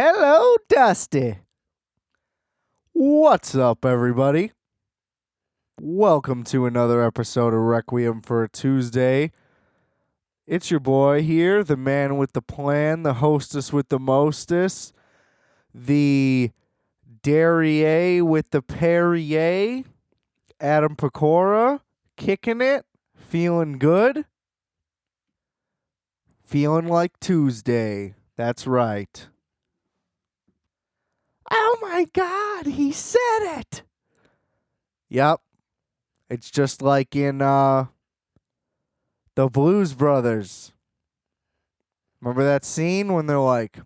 Hello, Dusty. What's up, everybody? Welcome to another episode of Requiem for a Tuesday. It's your boy here, the man with the plan, the hostess with the mostest, the Derriere with the Perrier, Adam Pecora, kicking it, feeling good, feeling like Tuesday. That's right. Oh my God, he said it. Yep. It's just like in the Blues Brothers. Remember that scene when they're like,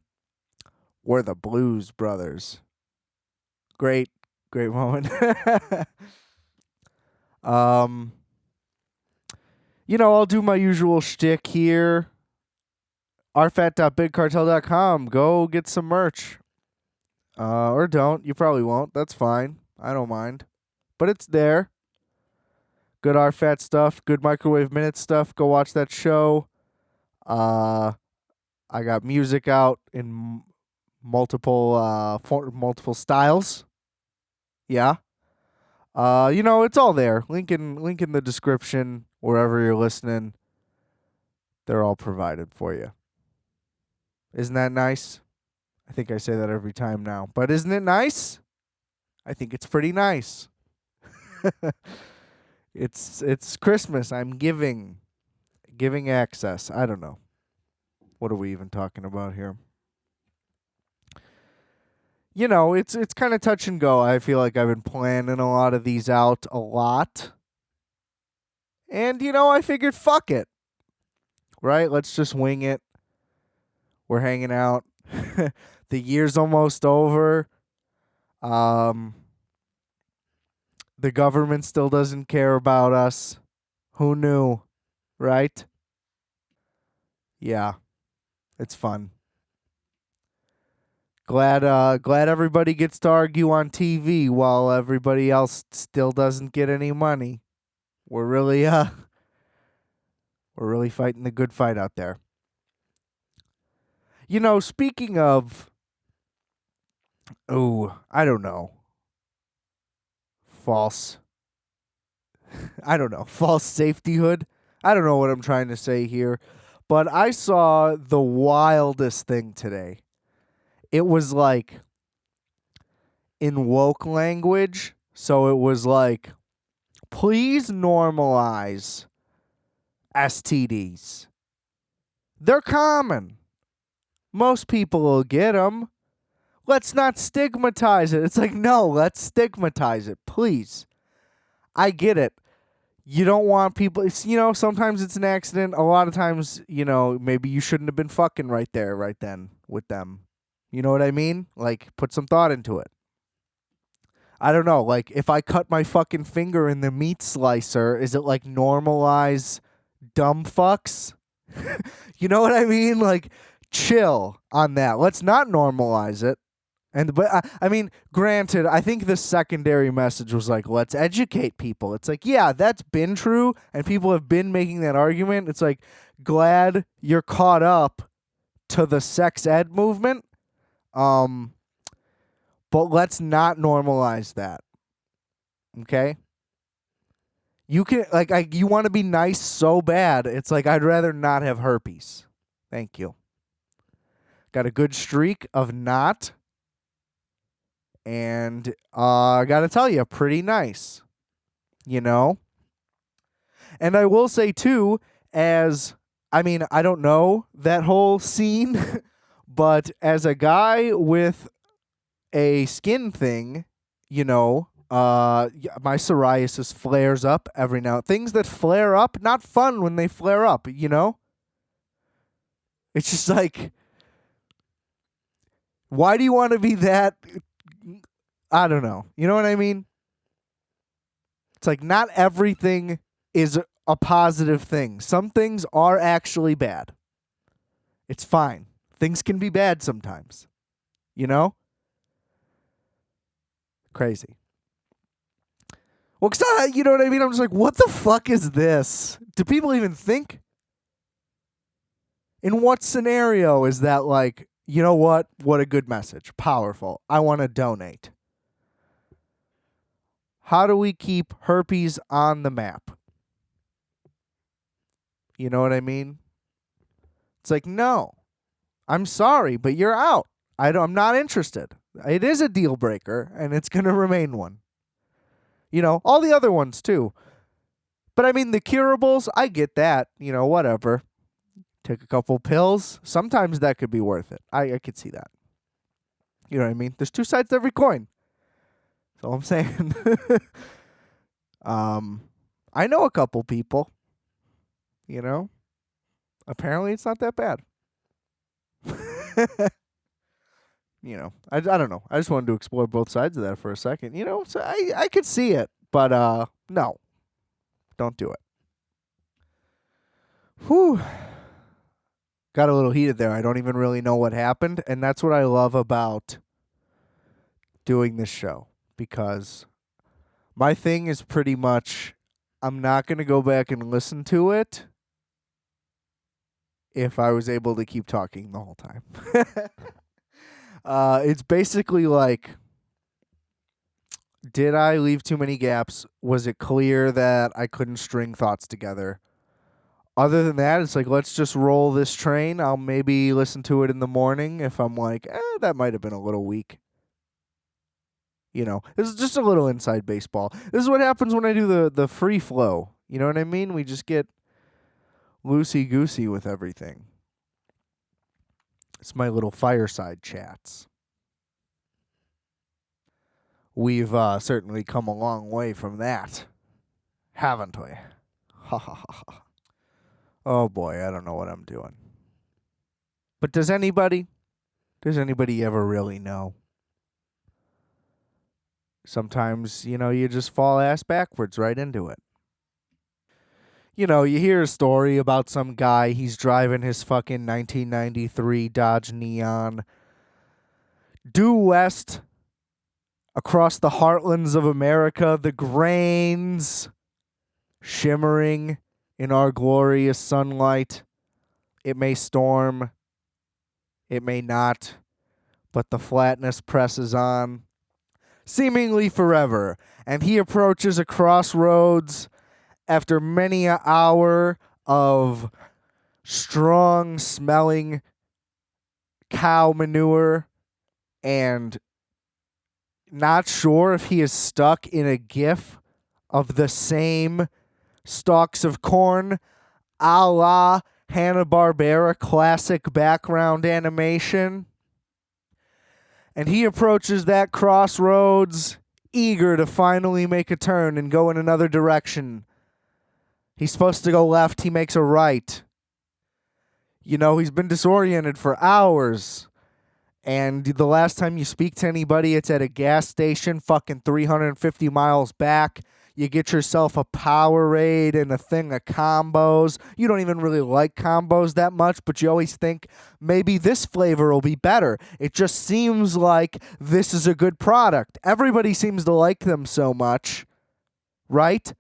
we're the Blues Brothers. Great moment. I'll do my usual shtick here. RFAT.bigcartel.com. Go get some merch. Or don't. You probably won't. That's fine. I don't mind. But it's there. Good RFAT stuff. Good Microwave Minute stuff. Go watch that show. I got music out in multiple styles. Yeah. It's all there. Link in the description wherever you're listening. They're all provided for you. Isn't that nice? I think I say that every time now. But isn't it nice? I think it's pretty nice. It's Christmas. I'm giving access. I don't know. What are we even talking about here? It's kind of touch and go. I feel like I've been planning a lot of these out a lot. And, I figured, fuck it. Right? Let's just wing it. We're hanging out. The year's almost over. The government still doesn't care about us. Who knew? Right? Yeah. It's fun. Glad everybody gets to argue on TV while everybody else still doesn't get any money. We're really fighting the good fight out there. Speaking of I don't know. False safetyhood. I don't know what I'm trying to say here, but I saw the wildest thing today. It was like in woke language. So it was like, please normalize STDs. They're common. Most people will get them. Let's not stigmatize it. It's like, no, let's stigmatize it, please. I get it. You don't want people, sometimes it's an accident. A lot of times, maybe you shouldn't have been fucking right there, right then with them. You know what I mean? Like, put some thought into it. I don't know. Like, if I cut my fucking finger in the meat slicer, is it like normalize dumb fucks? You know what I mean? Like, chill on that. Let's not normalize it. But granted, I think the secondary message was like, let's educate people. It's like, yeah, that's been true, and people have been making that argument. It's like, glad you're caught up to the sex ed movement. But let's not normalize that. Okay? You can you want to be nice so bad. It's like, I'd rather not have herpes. Thank you. Got a good streak of not. And I got to tell you, pretty nice. And I will say too, I don't know that whole scene, but as a guy with a skin thing, my psoriasis flares up every now. Things that flare up, not fun when they flare up, It's just like, why do you want to be that? I don't know. You know what I mean? It's like, not everything is a positive thing. Some things are actually bad. It's fine. Things can be bad sometimes. Crazy. Well, cause you know what I mean? I'm just like, what the fuck is this? Do people even think? In what scenario is that like, You know what? What a good message. Powerful. I want to donate. How do we keep herpes on the map? You know what I mean? It's like, no, I'm sorry, but you're out. I'm not interested. It is a deal breaker, and it's going to remain one. You know, all the other ones too. But I mean, the curables, I get that. You know, whatever. Take a couple pills. Sometimes that could be worth it. I could see that. You know what I mean? There's two sides to every coin. That's all I'm saying. I know a couple people. You know? Apparently it's not that bad. You know, I don't know. I just wanted to explore both sides of that for a second. You know, so I could see it, but no. Don't do it. Whew. Got a little heated there. I don't even really know what happened, and that's what I love about doing this show, because my thing is pretty much I'm not going to go back and listen to it if I was able to keep talking the whole time. It's basically like, did I leave too many gaps? Was it clear that I couldn't string thoughts together? Other than that, it's like, let's just roll this train. I'll maybe listen to it in the morning if I'm like, that might have been a little weak. You know, this is just a little inside baseball. This is what happens when I do the free flow. You know what I mean? We just get loosey-goosey with everything. It's my little fireside chats. We've certainly come a long way from that, haven't we? Ha ha ha ha. Oh boy, I don't know what I'm doing. But does anybody ever really know? Sometimes, you know, you just fall ass backwards right into it. You know, you hear a story about some guy, he's driving his fucking 1993 Dodge Neon due west across the heartlands of America, the grains shimmering in our glorious sunlight. It may storm, it may not, but the flatness presses on, seemingly forever. And he approaches a crossroads after many an hour of strong-smelling cow manure and not sure if he is stuck in a gif of the same stalks of corn a la Hanna-Barbera classic background animation. And he approaches that crossroads eager to finally make a turn and go in another direction. He's supposed to go left, he makes a right. You know, he's been disoriented for hours. And the last time you speak to anybody, it's at a gas station fucking 350 miles back. You get yourself a Powerade and a thing of combos. You don't even really like combos that much, but you always think maybe this flavor will be better. It just seems like this is a good product. Everybody seems to like them so much, right?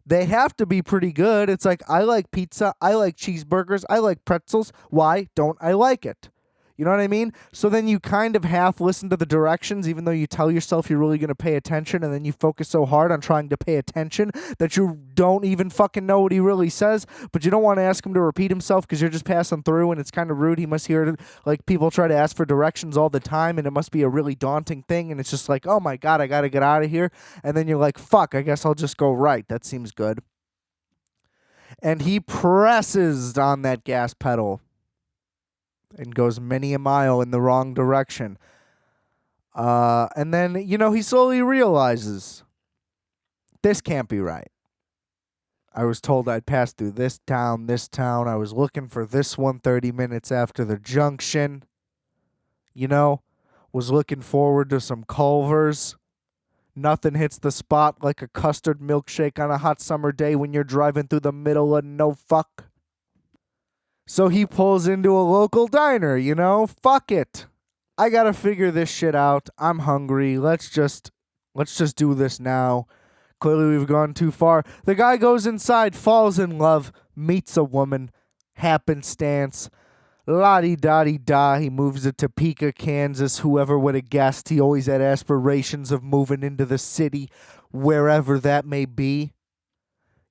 They have to be pretty good. It's like, I like pizza, I like cheeseburgers, I like pretzels. Why don't I like it? You know what I mean? So then you kind of half listen to the directions, even though you tell yourself you're really going to pay attention, and then you focus so hard on trying to pay attention that you don't even fucking know what he really says, but you don't want to ask him to repeat himself because you're just passing through, and it's kind of rude. He must hear it. Like, people try to ask for directions all the time, and it must be a really daunting thing, and it's just like, oh my God, I got to get out of here. And then you're like, fuck, I guess I'll just go right. That seems good. And he presses on that gas pedal and goes many a mile in the wrong direction. And then, you know, he slowly realizes, this can't be right. I was told I'd pass through this town. I was looking for this one 30 minutes after the junction. You know, was looking forward to some Culvers. Nothing hits the spot like a custard milkshake on a hot summer day when you're driving through the middle of no fuck. So he pulls into a local diner, you know? Fuck it. I gotta figure this shit out. I'm hungry. Let's just do this now. Clearly we've gone too far. The guy goes inside, falls in love, meets a woman, happenstance. La-di-da-di-da, he moves to Topeka, Kansas. Whoever would have guessed he always had aspirations of moving into the city, wherever that may be.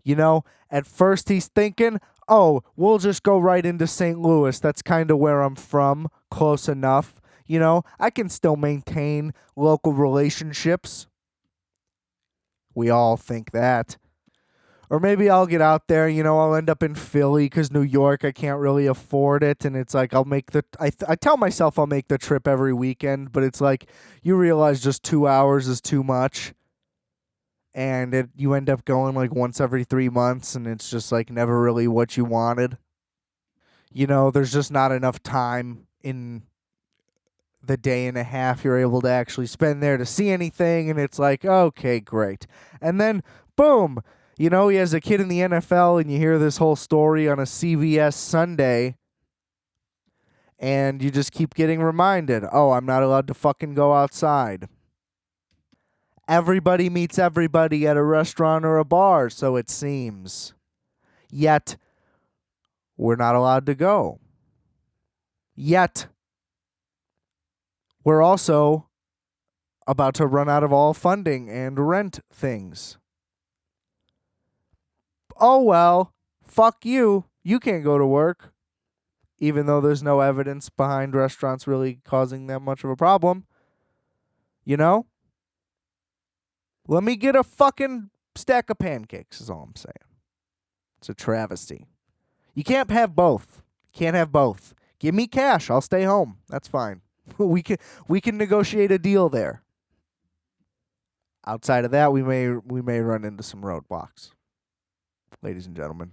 You know, at first he's thinking, oh, we'll just go right into St. Louis. That's kind of where I'm from, close enough. You know, I can still maintain local relationships. We all think that. Or maybe I'll get out there, I'll end up in Philly because New York, I can't really afford it. And it's like, I tell myself I'll make the trip every weekend, but it's like, you realize just 2 hours is too much. And you end up going like once every 3 months, and it's just like never really what you wanted. There's just not enough time in the day and a half you're able to actually spend there to see anything, and it's like, okay, great. And then, boom, he has a kid in the NFL, and you hear this whole story on a CBS Sunday, and you just keep getting reminded, oh, I'm not allowed to fucking go outside. Everybody meets everybody at a restaurant or a bar, so it seems. Yet, we're not allowed to go. Yet, we're also about to run out of all funding and rent things. Oh, well, fuck you. You can't go to work. Even though there's no evidence behind restaurants really causing that much of a problem. Let me get a fucking stack of pancakes is all I'm saying. It's a travesty. You can't have both. Can't have both. Give me cash. I'll stay home. That's fine. We can negotiate a deal there. Outside of that, we may run into some roadblocks. Ladies and gentlemen.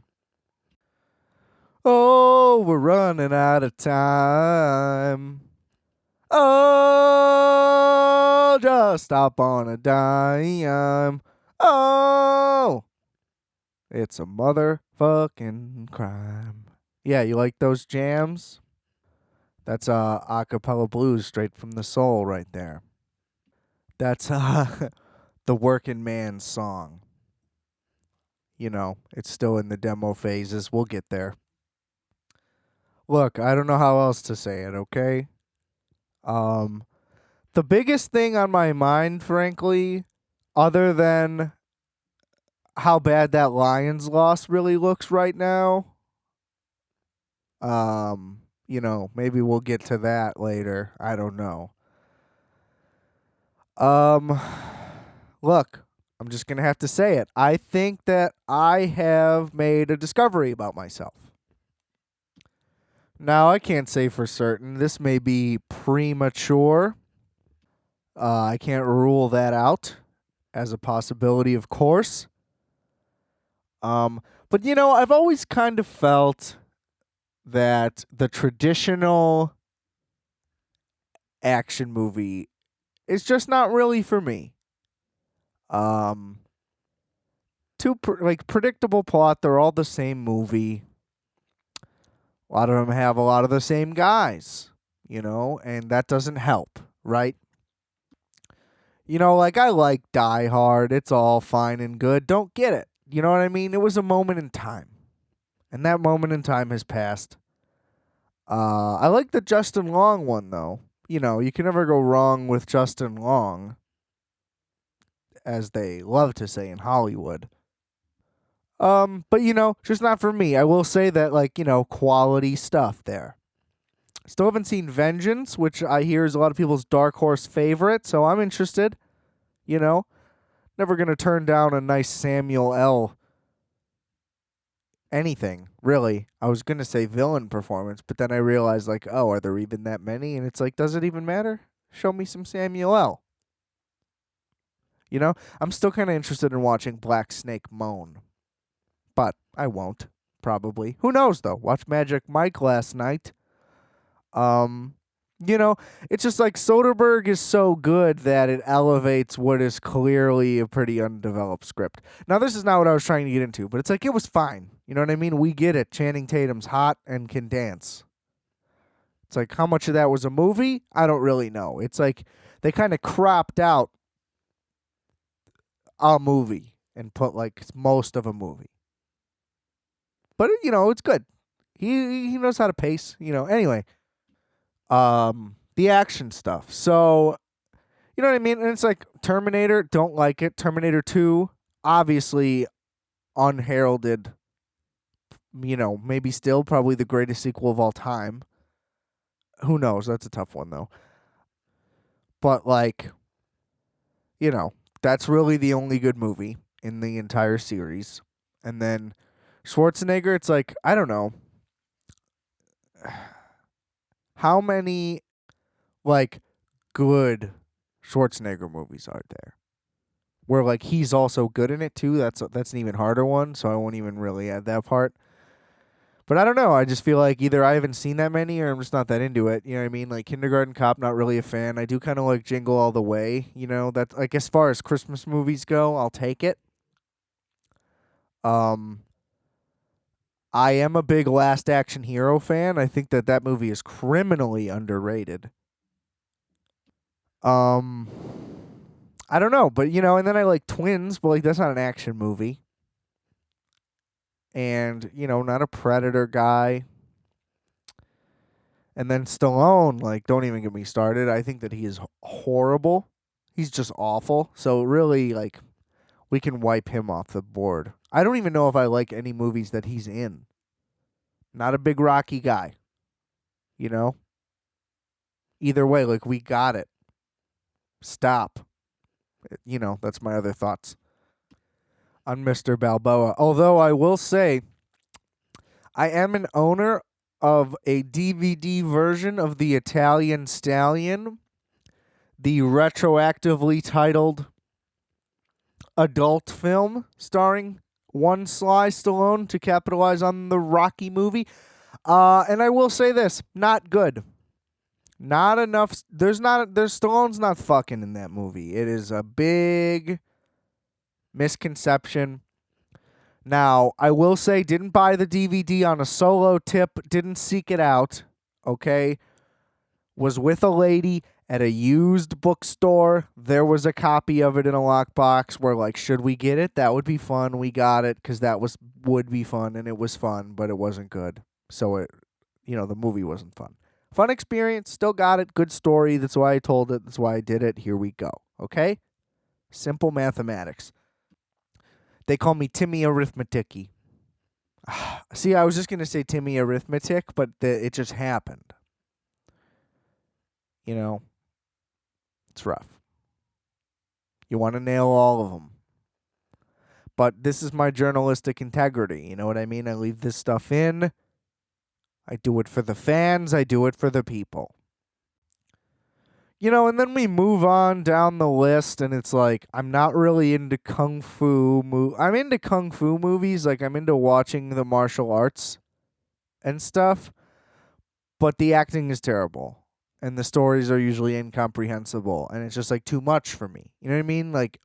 Oh, we're running out of time. Oh, just stop on a dime. Oh, it's a motherfucking crime. Yeah, you like those jams? That's a cappella blues straight from the soul right there. That's the working man's song. It's still in the demo phases. We'll get there. Look, I don't know how else to say it, okay? The biggest thing on my mind, frankly, other than how bad that Lions loss really looks right now, maybe we'll get to that later. I don't know. Look, I'm just going to have to say it. I think that I have made a discovery about myself. Now, I can't say for certain. This may be premature. I can't rule that out as a possibility, of course. But I've always kind of felt that the traditional action movie is just not really for me. Too predictable plot. They're all the same movie. A lot of them have a lot of the same guys, and that doesn't help, right? I like Die Hard. It's all fine and good. Don't get it. You know what I mean? It was a moment in time. And that moment in time has passed. I like the Justin Long one, though. You can never go wrong with Justin Long, as they love to say in Hollywood. But just not for me. I will say that, quality stuff there. Still haven't seen Vengeance, which I hear is a lot of people's dark horse favorite, so I'm interested. Never gonna turn down a nice Samuel L. anything, really. I was gonna say villain performance, but then I realized, are there even that many? And it's like, does it even matter? Show me some Samuel L. I'm still kind of interested in watching Black Snake moan. But I won't, probably. Who knows, though? Watched Magic Mike last night. It's just like Soderbergh is so good that it elevates what is clearly a pretty undeveloped script. Now, this is not what I was trying to get into, but it's like, it was fine. You know what I mean? We get it. Channing Tatum's hot and can dance. It's like, how much of that was a movie? I don't really know. It's like they kind of cropped out a movie and put most of a movie. But, it's good. He knows how to pace, Anyway, the action stuff. So, you know what I mean? And it's like Terminator, don't like it. Terminator 2, obviously unheralded, maybe still probably the greatest sequel of all time. Who knows? That's a tough one though. But like, that's really the only good movie in the entire series. And then Schwarzenegger, it's like, I don't know. How many like good Schwarzenegger movies are there? Where like he's also good in it too. That's an even harder one, so I won't even really add that part. But I don't know. I just feel like either I haven't seen that many or I'm just not that into it. You know what I mean? Like Kindergarten Cop, not really a fan. I do kind of like Jingle All the Way. That's like as far as Christmas movies go, I'll take it. I am a big Last Action Hero fan. I think that movie is criminally underrated. I don't know, but and then I like Twins, but like that's not an action movie. And, not a Predator guy. And then Stallone, like, don't even get me started. I think that he is horrible. He's just awful. So really, like, we can wipe him off the board. I don't even know if I like any movies that he's in. Not a big Rocky guy. Either way, like, we got it. Stop. That's my other thoughts on Mr. Balboa. Although I will say, I am an owner of a DVD version of the Italian Stallion, the retroactively titled adult film starring one Sly Stallone to capitalize on the Rocky movie. And I will say this, not good. Not enough. There's Stallone's not fucking in that movie. It is a big misconception. Now, I will say, didn't buy the DVD on a solo tip, didn't seek it out, okay? Was with a lady at a used bookstore. There was a copy of it in a lockbox. We're like, should we get it? That would be fun. We got it because would be fun, and it was fun, but it wasn't good. So the movie wasn't fun. Fun experience, still got it. Good story. That's why I told it. That's why I did it. Here we go. Okay? Simple mathematics. They call me Timmy Arithmeticy. See, I was just going to say Timmy Arithmetic, but it just happened. It's rough. You want to nail all of them. But this is my journalistic integrity. You know what I mean? I leave this stuff in. I do it for the fans. I do it for the people. And then we move on down the list, and it's like, I'm not really into kung fu. I'm into kung fu movies. Like, I'm into watching the martial arts and stuff. But the acting is terrible. And the stories are usually incomprehensible. And it's just, like, too much for me. You know what I mean? Like,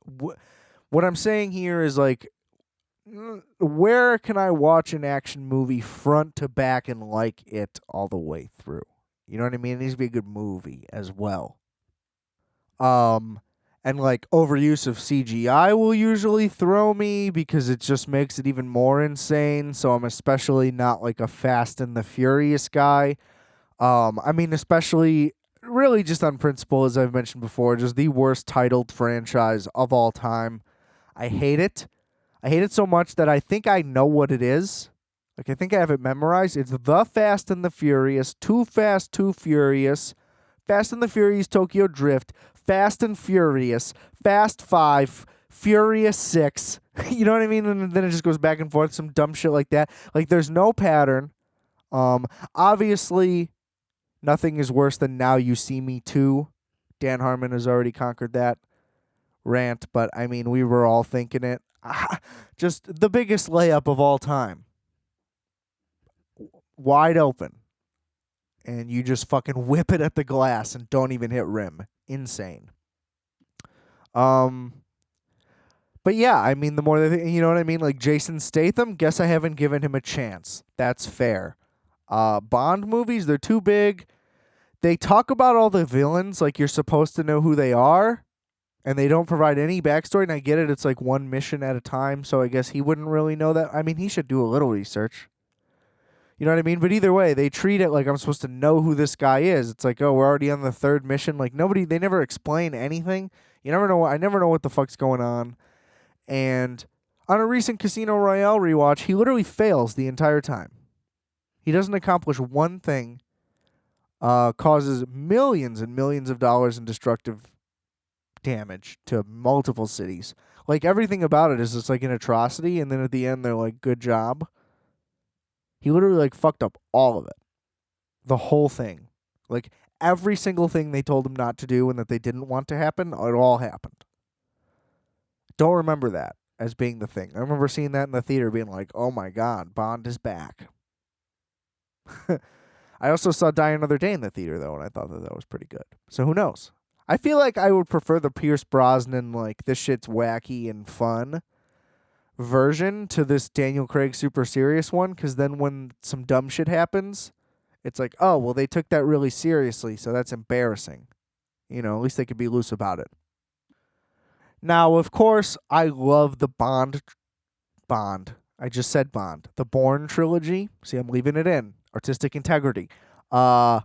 what I'm saying here is, like, where can I watch an action movie front to back and like it all the way through? You know what I mean? It needs to be a good movie as well. And like overuse of CGI will usually throw me because it just makes it even more insane. So I'm especially not like a Fast and the Furious guy. Especially really just on principle, as I've mentioned before, just the worst titled franchise of all time. I hate it. I hate it so much that I think I know what it is. Like, I think I have it memorized. It's The Fast and the Furious, Too Fast, Too Furious, Fast and the Furious Tokyo Drift, Fast and Furious, Fast 5, Furious 6. You know what I mean? And then it just goes back and forth, some dumb shit like that. Like, there's no pattern. Obviously, nothing is worse than Now You See Me 2. Dan Harmon has already conquered that rant, but I mean, we were all thinking it. Just the biggest layup of all time. Wide open. And you just fucking whip it at the glass and don't even hit rim. Insane. But yeah, I mean, the more you know what I mean? Like Jason Statham, guess I haven't given him a chance. That's fair. Bond movies, they're too big. They talk about all the villains like you're supposed to know who they are, and they don't provide any backstory, and I get it. It's like one mission at a time, so I guess he wouldn't really know that. I mean, he should do a little research. You know what I mean? But either way, they treat it like I'm supposed to know who this guy is. It's like, oh, we're already on the third mission. Like they never explain anything. You never know. I never know what the fuck's going on. And on a recent Casino Royale rewatch, he literally fails the entire time. He doesn't accomplish one thing. Causes millions and millions of dollars in destructive damage to multiple cities. Like everything about it is just like an atrocity, and then at the end they're like, "Good job." He literally like fucked up all of it, the whole thing, like every single thing they told him not to do and that they didn't want to happen. It all happened. Don't remember that as being the thing. I remember seeing that in the theater, being like, "Oh my god, Bond is back." I also saw Die Another Day in the theater though, and I thought that was pretty good. So who knows? I feel like I would prefer the Pierce Brosnan, like, this shit's wacky and fun version to this Daniel Craig super serious one, because then when some dumb shit happens, it's like, oh, well, they took that really seriously, so that's embarrassing. You know, at least they could be loose about it. Now, of course, I love the Bond. I just said Bond. The Bourne trilogy. See, I'm leaving it in. Artistic integrity. Or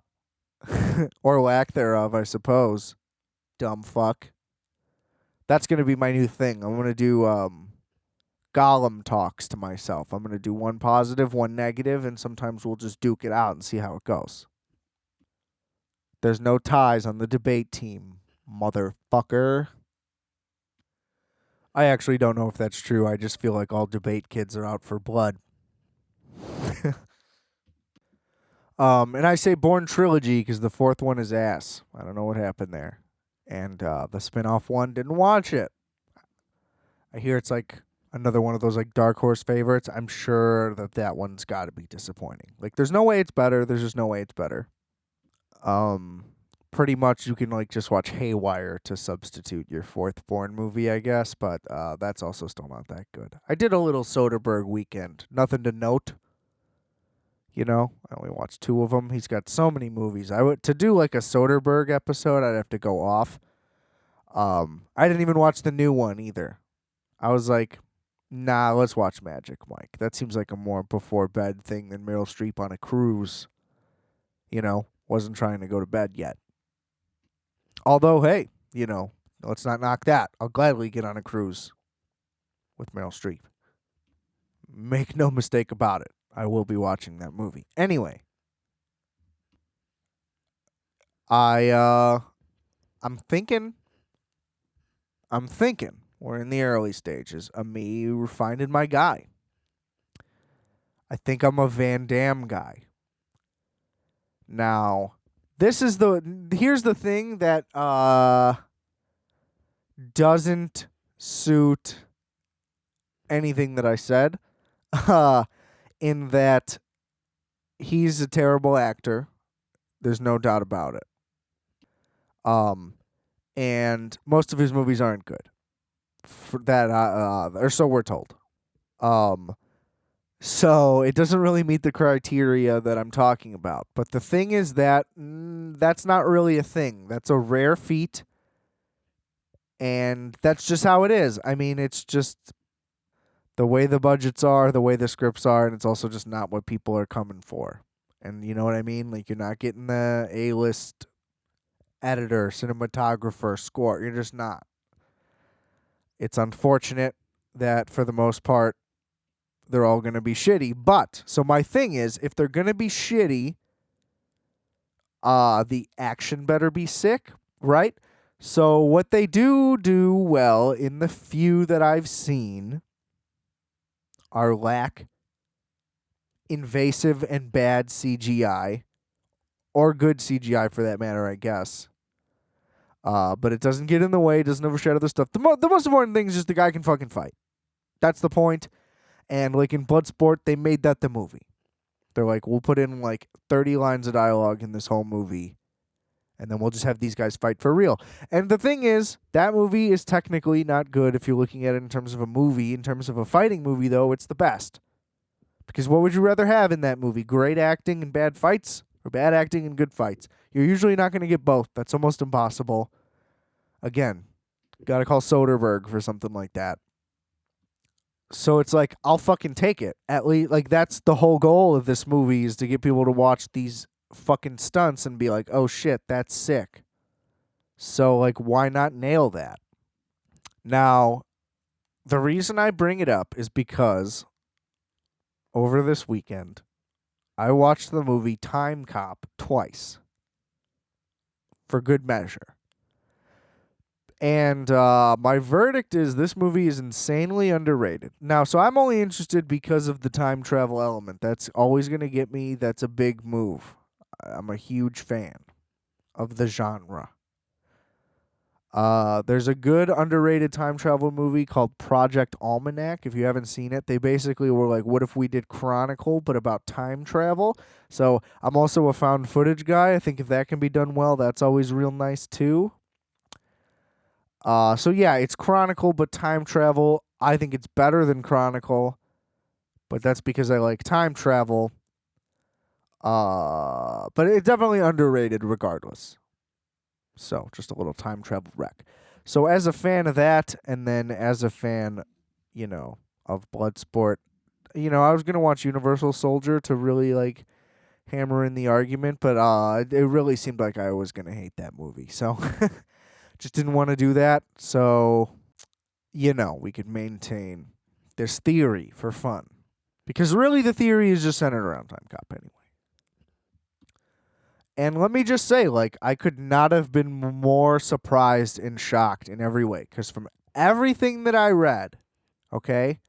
lack thereof, I suppose. Dumb fuck. That's going to be my new thing. I'm going to do Gollum talks to myself. I'm going to do one positive, one negative, and sometimes we'll just duke it out and see how it goes. There's no ties on the debate team, motherfucker. I actually don't know if that's true. I just feel like all debate kids are out for blood. And I say Bourne trilogy because the fourth one is ass. I don't know what happened there. And the spin-off one, didn't watch it. I hear it's like another one of those like dark horse favorites. I'm sure that one's got to be disappointing. Like, there's no way it's better. There's just no way it's better. Pretty much you can like just watch Haywire to substitute your fourth Bourne movie, I guess. But that's also still not that good. I did a little Soderbergh weekend. Nothing to note. You know, I only watched 2 of them. He's got so many movies. To do like a Soderbergh episode, I'd have to go off. I didn't even watch the new one either. I was like, nah, let's watch Magic Mike. That seems like a more before bed thing than Meryl Streep on a cruise. You know, wasn't trying to go to bed yet. Although, hey, you know, let's not knock that. I'll gladly get on a cruise with Meryl Streep. Make no mistake about it. I will be watching that movie. Anyway, I'm thinking we're in the early stages of me finding my guy. I think I'm a Van Damme guy. Now, here's the thing that doesn't suit anything that I said. In that he's a terrible actor. There's no doubt about it. And most of his movies aren't good. For that, or so we're told. So it doesn't really meet the criteria that I'm talking about. But the thing is that that's not really a thing. That's a rare feat. And that's just how it is. I mean, it's just the way the budgets are, the way the scripts are, and it's also just not what people are coming for. And you know what I mean? Like, you're not getting the A-list editor, cinematographer, score. You're just not. It's unfortunate that for the most part, they're all going to be shitty. But, so my thing is, if they're going to be shitty, the action better be sick, right? So what they do well in the few that I've seen are lack invasive and bad CGI, or good CGI for that matter, I guess. But it doesn't get in the way, doesn't overshadow the stuff. The most important thing is just the guy can fucking fight. That's the point. And like in Bloodsport, they made that the movie. They're like, we'll put in like 30 lines of dialogue in this whole movie, and then we'll just have these guys fight for real. And the thing is, that movie is technically not good if you're looking at it in terms of a movie. In terms of a fighting movie, though, it's the best. Because what would you rather have in that movie? Great acting and bad fights? Or bad acting and good fights? You're usually not going to get both. That's almost impossible. Again, got to call Soderbergh for something like that. So it's like, I'll fucking take it. At least, like, that's the whole goal of this movie, is to get people to watch these fucking stunts and be like, oh shit, that's sick. So, like, why not nail that? Now, the reason I bring it up is because over this weekend, I watched the movie Timecop twice for good measure. And my verdict is this movie is insanely underrated. Now, so I'm only interested because of the time travel element. That's always going to get me. That's a big move. I'm a huge fan of the genre. There's a good underrated time travel movie called Project Almanac. If you haven't seen it, they basically were like, what if we did Chronicle, but about time travel? So I'm also a found footage guy. I think if that can be done well, that's always real nice too. So yeah, it's Chronicle, but time travel. I think it's better than Chronicle, but that's because I like time travel. But it's definitely underrated regardless. So just a little time travel wreck. So as a fan of that, and then as a fan, of Bloodsport, I was gonna watch Universal Soldier to really like hammer in the argument, but it really seemed like I was gonna hate that movie. So just didn't want to do that. So we could maintain this theory for fun. Because really the theory is just centered around Timecop anyway. And let me just say, like, I could not have been more surprised and shocked in every way. Because from everything that I read, okay,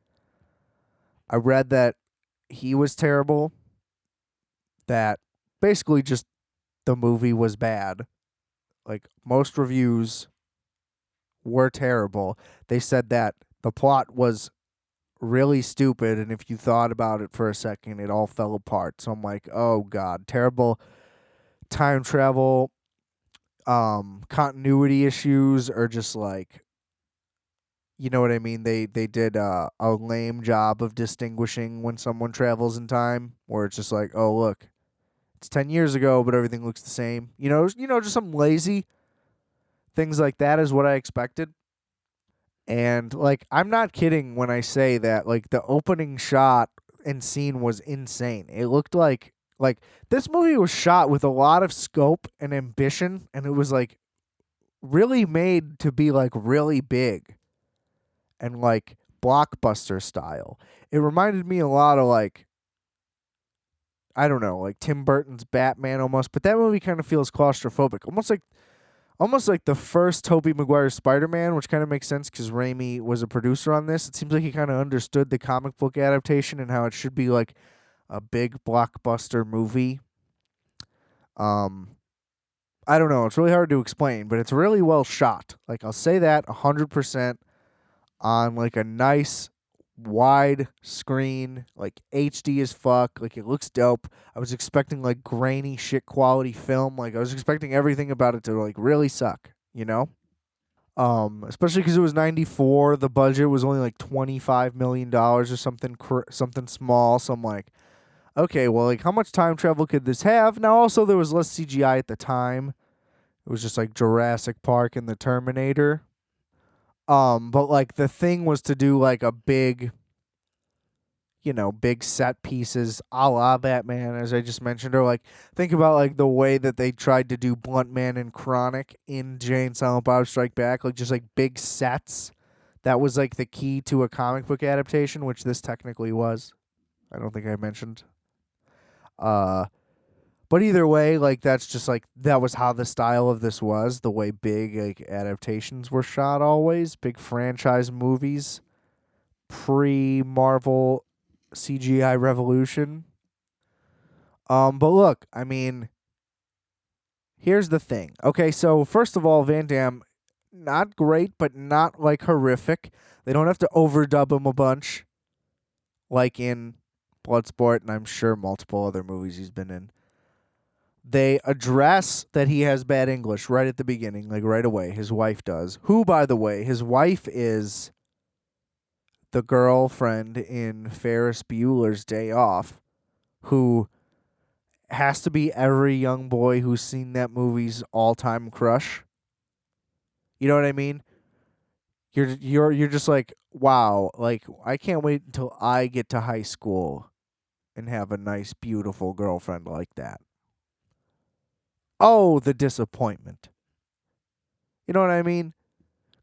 I read that he was terrible, that basically just the movie was bad. Like, most reviews were terrible. They said that the plot was really stupid, and if you thought about it for a second, it all fell apart. So I'm like, oh god, terrible time travel, continuity issues, or just like, you know what I mean? They did a lame job of distinguishing when someone travels in time, where it's just like, oh look, it's 10 years ago, but everything looks the same. Just some lazy things like that is what I expected. And like, I'm not kidding when I say that like the opening shot and scene was insane. It looked like this movie was shot with a lot of scope and ambition, and it was like really made to be like really big and like blockbuster style. It reminded me a lot of like, I don't know, like Tim Burton's Batman almost, but that movie kind of feels claustrophobic. Almost like the first Tobey Maguire Spider-Man, which kind of makes sense because Raimi was a producer on this. It seems like he kind of understood the comic book adaptation and how it should be like a big blockbuster movie. I don't know. It's really hard to explain, but it's really well shot. Like, I'll say that 100% on like a nice wide screen, like HD as fuck. Like, it looks dope. I was expecting like grainy shit quality film. Like, I was expecting everything about it to like really suck, Especially because it was 94. The budget was only like $25 million or something, something small. So I'm like, okay, well, like, how much time travel could this have? Now, also, there was less CGI at the time. It was just like Jurassic Park and the Terminator. But like the thing was to do like a big, big set pieces a la Batman, as I just mentioned, or like think about like the way that they tried to do Blunt Man and Chronic in Jay and Silent Bob Strike Back, like just like big sets. That was like the key to a comic book adaptation, which this technically was. I don't think I mentioned. But either way, like that's just like that was how the style of this was, the way big like adaptations were shot always, big franchise movies, pre-Marvel CGI revolution. But look, I mean, here's the thing. Okay, so first of all, Van Damme, not great, but not like horrific. They don't have to overdub him a bunch, like in Bloodsport, and I'm sure multiple other movies he's been in. They address that he has bad English right at the beginning, like right away. His wife does. Who, by the way, his wife is the girlfriend in Ferris Bueller's Day Off, who has to be every young boy who's seen that movie's all-time crush. You know what I mean? You're just like, wow, like I can't wait until I get to high school and have a nice, beautiful girlfriend like that. Oh, the disappointment. You know what I mean?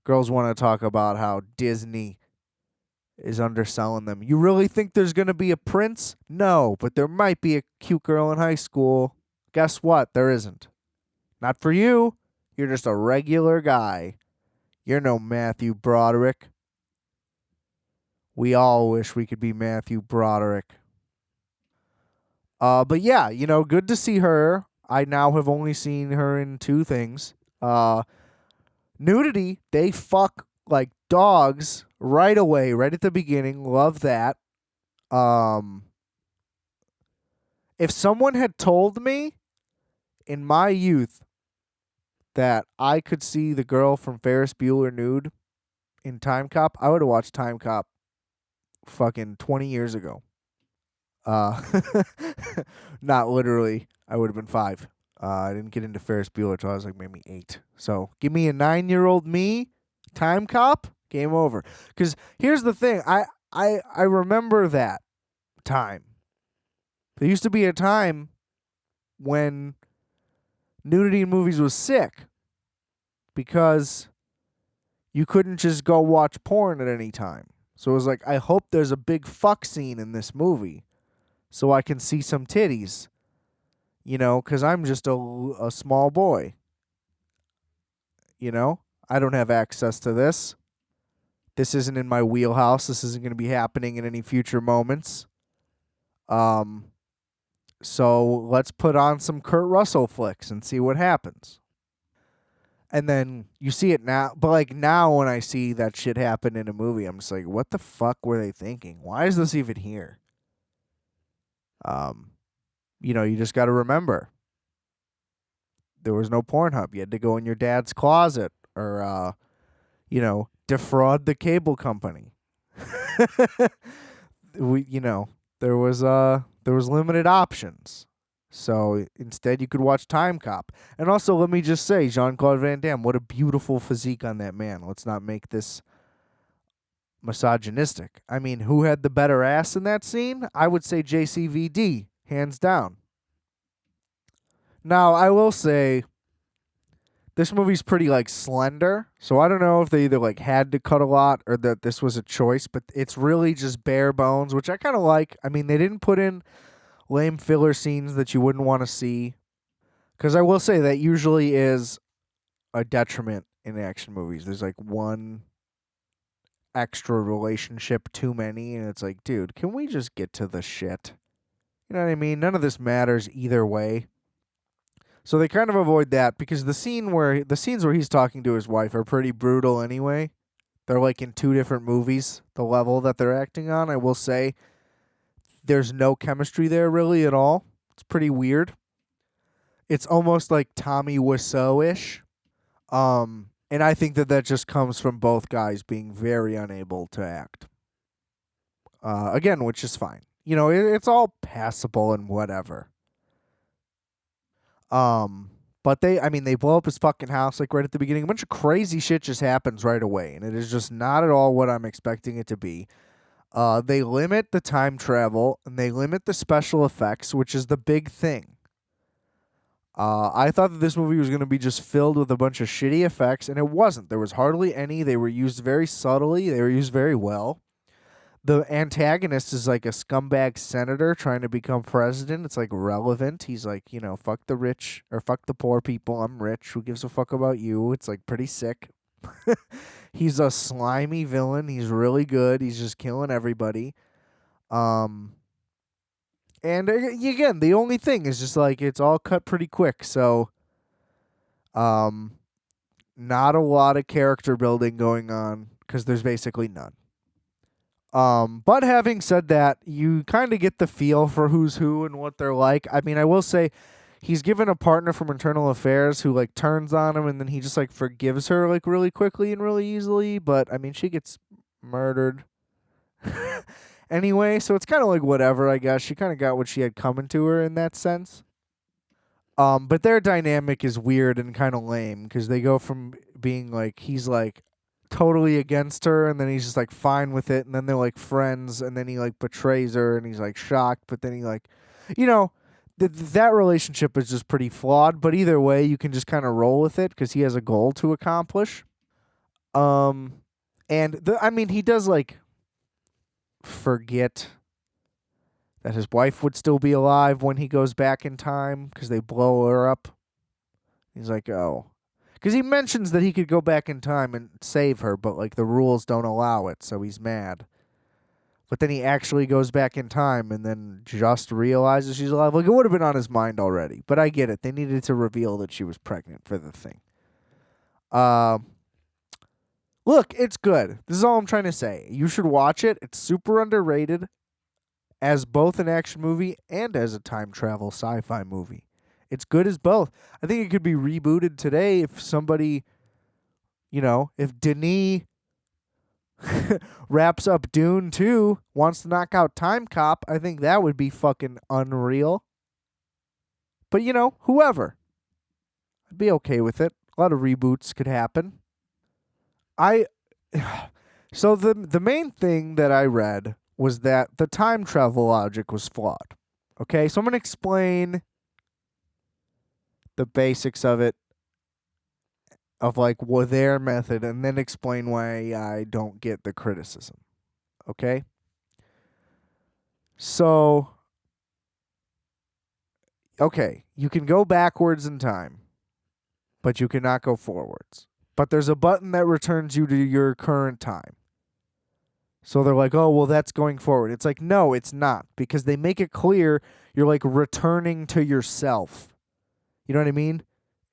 Girls want to talk about how Disney is underselling them. You really think there's going to be a prince? No, but there might be a cute girl in high school. Guess what? There isn't. Not for you. You're just a regular guy. You're no Matthew Broderick. We all wish we could be Matthew Broderick. But yeah, good to see her. I now have only seen her in two things. Uh, Nudity, they fuck like dogs right away, right at the beginning. Love that. Um, if someone had told me in my youth that I could see the girl from Ferris Bueller nude in Timecop, I would have watched Timecop fucking 20 years ago. Uh, Not literally. I would have been 5. I didn't get into Ferris Bueller until I was like maybe 8. So give me a 9-year-old me, Timecop, game over. Because here's the thing. I remember that time. There used to be a time when nudity in movies was sick because you couldn't just go watch porn at any time. So it was like, I hope there's a big fuck scene in this movie so I can see some titties, because I'm just a small boy, I don't have access to this. This isn't in my wheelhouse. This isn't going to be happening in any future moments. Um, so let's put on some Kurt Russell flicks and see what happens. And then you see it now, but like now when I see that shit happen in a movie, I'm just like, what the fuck were they thinking? Why is this even here? Um, you just got to remember there was no Pornhub. You had to go in your dad's closet or defraud the cable company. There was limited options. So instead, you could watch Timecop. And also, let me just say, Jean-Claude Van Damme, what a beautiful physique on that man. Let's not make this misogynistic. I mean, who had the better ass in that scene? I would say JCVD, hands down. Now, I will say this movie's pretty like slender, so I don't know if they either like had to cut a lot or that this was a choice, but it's really just bare bones, which I kind of like. I mean, they didn't put in lame filler scenes that you wouldn't want to see. Because I will say that usually is a detriment in action movies. There's like one extra relationship too many, and it's like, dude, can we just get to the shit? You know what I mean? None of this matters either way. So they kind of avoid that because the scenes where he's talking to his wife are pretty brutal anyway. They're like in two different movies. The level that they're acting on, I will say, there's no chemistry there really at all. It's pretty weird. It's almost like Tommy Wiseau ish. And I think that just comes from both guys being very unable to act. Again, which is fine. It's all passable and whatever. But they blow up his fucking house like right at the beginning. A bunch of crazy shit just happens right away, and it is just not at all what I'm expecting it to be. They limit the time travel and they limit the special effects, which is the big thing. I thought that this movie was going to be just filled with a bunch of shitty effects, and it wasn't. There was hardly any. They were used very subtly. They were used very well. The antagonist is like a scumbag senator trying to become president. It's like relevant. He's like, fuck the rich or fuck the poor people. I'm rich. Who gives a fuck about you? It's like pretty sick. He's a slimy villain. He's really good. He's just killing everybody. And again, the only thing is just like it's all cut pretty quick. So, not a lot of character building going on because there's basically none. But having said that, you kind of get the feel for who's who and what they're like. I mean, I will say he's given a partner from Internal Affairs who like turns on him and then he just like forgives her like really quickly and really easily. But I mean, she gets murdered anyway, so it's kind of like whatever, I guess. She kind of got what she had coming to her in that sense. But their dynamic is weird and kind of lame because they go from being like, he's like totally against her, and then he's just like fine with it, and then they're like friends, and then he like betrays her, and he's like shocked, but then he like, you know, that relationship is just pretty flawed. But either way, you can just kind of roll with it because he has a goal to accomplish. And I mean, he does like forget that his wife would still be alive when he goes back in time because they blow her up. He's like, oh. Because he mentions that he could go back in time and save her, but like the rules don't allow it, so he's mad. But then he actually goes back in time and then just realizes she's alive. Like, it would have been on his mind already. But I get it. They needed to reveal that she was pregnant for the thing. Look, it's good. This is all I'm trying to say. You should watch it. It's super underrated as both an action movie and as a time travel sci-fi movie. It's good as both. I think it could be rebooted today if somebody, if Denis wraps up Dune 2, wants to knock out Timecop, I think that would be fucking unreal. But, whoever. I'd be okay with it. A lot of reboots could happen. So the main thing that I read was that the time travel logic was flawed. Okay, so I'm going to explain the basics of it, of like their method, and then explain why I don't get the criticism. Okay? So, okay, you can go backwards in time, but you cannot go forwards. But there's a button that returns you to your current time. So they're like, oh, well, that's going forward. It's like, no, it's not, because they make it clear you're like returning to yourself. You know what I mean?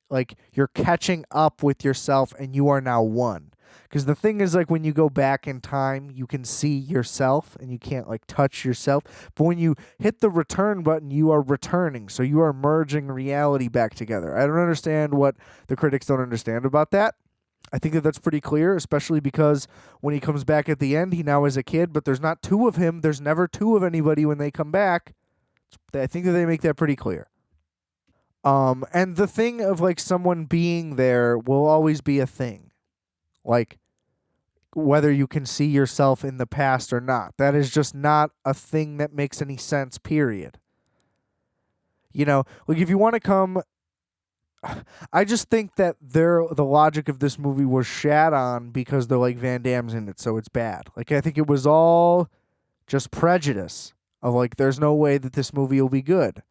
Like you're catching up with yourself and you are now one. Because the thing is, like, when you go back in time, you can see yourself and you can't like touch yourself. But when you hit the return button, you are returning. So you are merging reality back together. I don't understand what the critics don't understand about that. I think that that's pretty clear, especially because when he comes back at the end, he now is a kid, but there's not two of him. There's never two of anybody when they come back. I think that they make that pretty clear. And the thing of like someone being there will always be a thing. Like whether you can see yourself in the past or not. That is just not a thing that makes any sense, period. Like if you want to come, I just think that the logic of this movie was shat on because they're like Van Damme's in it, so it's bad. Like I think it was all just prejudice of like there's no way that this movie will be good.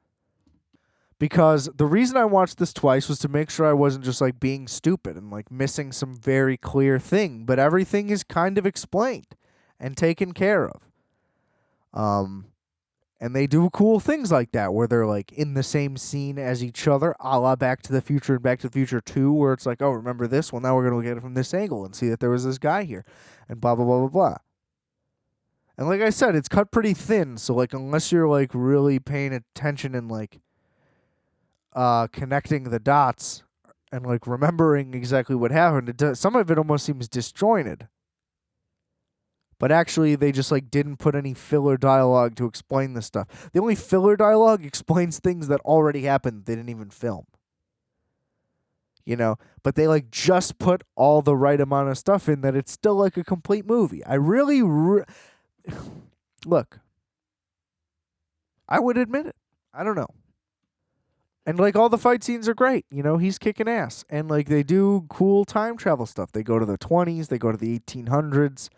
Because the reason I watched this twice was to make sure I wasn't just like being stupid and like missing some very clear thing, but everything is kind of explained and taken care of. And they do cool things like that where they're like in the same scene as each other, a la Back to the Future and Back to the Future 2, where it's like, oh, remember this? Well, now we're going to look at it from this angle and see that there was this guy here and blah, blah, blah, blah, blah. And like I said, it's cut pretty thin. So like unless you're like really paying attention and like connecting the dots and like remembering exactly what happened, some of it almost seems disjointed. But actually, they just like didn't put any filler dialogue to explain this stuff. The only filler dialogue explains things that already happened. They didn't even film. But they like just put all the right amount of stuff in that it's still like a complete movie. I really, look, I would admit it. I don't know. And like all the fight scenes are great. He's kicking ass. And like they do cool time travel stuff. They go to the 20s, they go to the 1800s.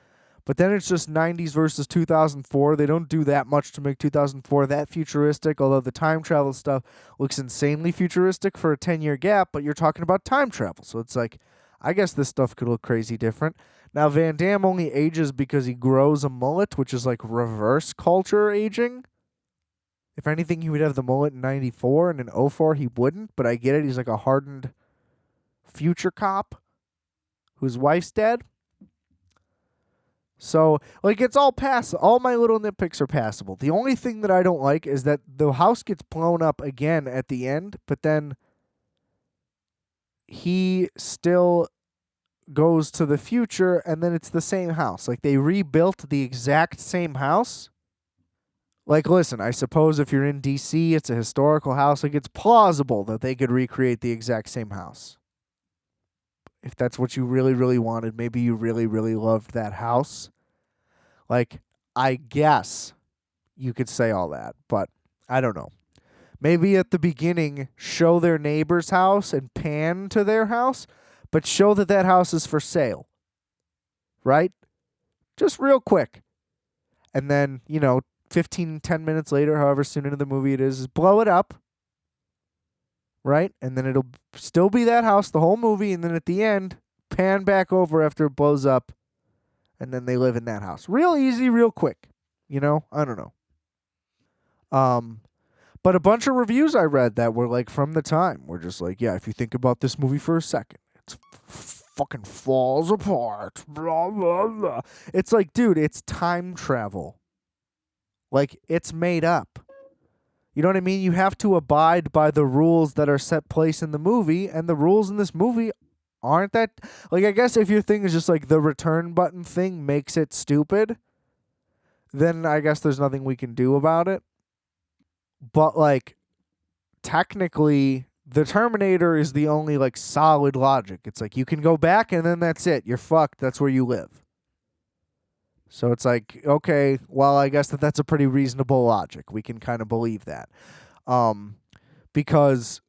But then it's just 90s versus 2004. They don't do that much to make 2004 that futuristic, although the time travel stuff looks insanely futuristic for a 10-year gap, but you're talking about time travel. So it's like, I guess this stuff could look crazy different. Now, Van Damme only ages because he grows a mullet, which is like reverse culture aging. If anything, he would have the mullet in 94, and in 04 he wouldn't, but I get it. He's like a hardened future cop whose wife's dead. So, like, it's all all my little nitpicks are passable. The only thing that I don't like is that the house gets blown up again at the end, but then he still goes to the future, and then it's the same house. Like, they rebuilt the exact same house. Like, listen, I suppose if you're in D.C., it's a historical house. Like, it's plausible that they could recreate the exact same house. if that's what you really, really wanted. Maybe you really, really loved that house. Like, I guess you could say all that, but I don't know. Maybe at the beginning, show their neighbor's house and pan to their house, but show that that house is for sale, right? Just real quick. And then, 15, 10 minutes later, however soon into the movie it is blow it up, right? And then it'll still be that house the whole movie, and then at the end, pan back over after it blows up, and then they live in that house. Real easy, real quick. I don't know. But a bunch of reviews I read that were like from the time were just like, yeah, if you think about this movie for a second, it's fucking falls apart. Blah, blah, blah. It's like, dude, it's time travel. Like, it's made up. You know what I mean? You have to abide by the rules that are set place in the movie, and the rules in this movie aren't that. Like, I guess if your thing is just like the return button thing makes it stupid, then I guess there's nothing we can do about it. But, like, technically, the Terminator is the only, like, solid logic. It's like, you can go back and then that's it. You're fucked. That's where you live. So it's like, okay, well, I guess that's a pretty reasonable logic. We can kind of believe that. Because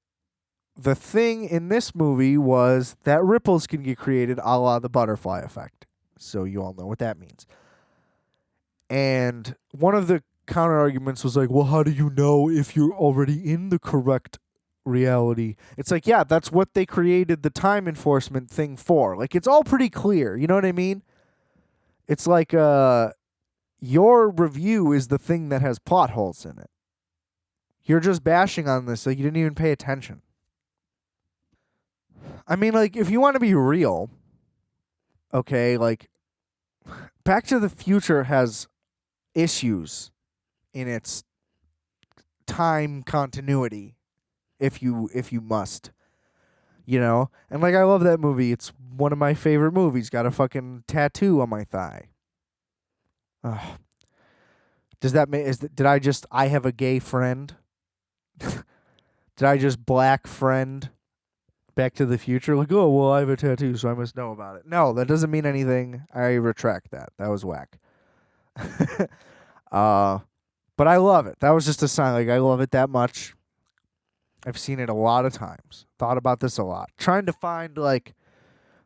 the thing in this movie was that ripples can get created a la the butterfly effect. So you all know what that means. And one of the counter arguments was like, well, how do you know if you're already in the correct reality? It's like, yeah, that's what they created the time enforcement thing for. Like, it's all pretty clear. You know what I mean? It's like your review is the thing that has plot holes in it. You're just bashing on this, like you didn't even pay attention. I mean, like, if you want to be real, okay, like, Back to the Future has issues in its time continuity, if you must, and like I love that movie. It's one of my favorite movies. Got a fucking tattoo on my thigh. Does that mean I have a gay friend? Did I just black friend Back to the Future? Like, oh well, I have a tattoo, so I must know about it. No, that doesn't mean anything. I retract that. That was whack. But I love it. That was just a sign. Like, I love it that much. I've seen it a lot of times. Thought about this a lot. Trying to find, like,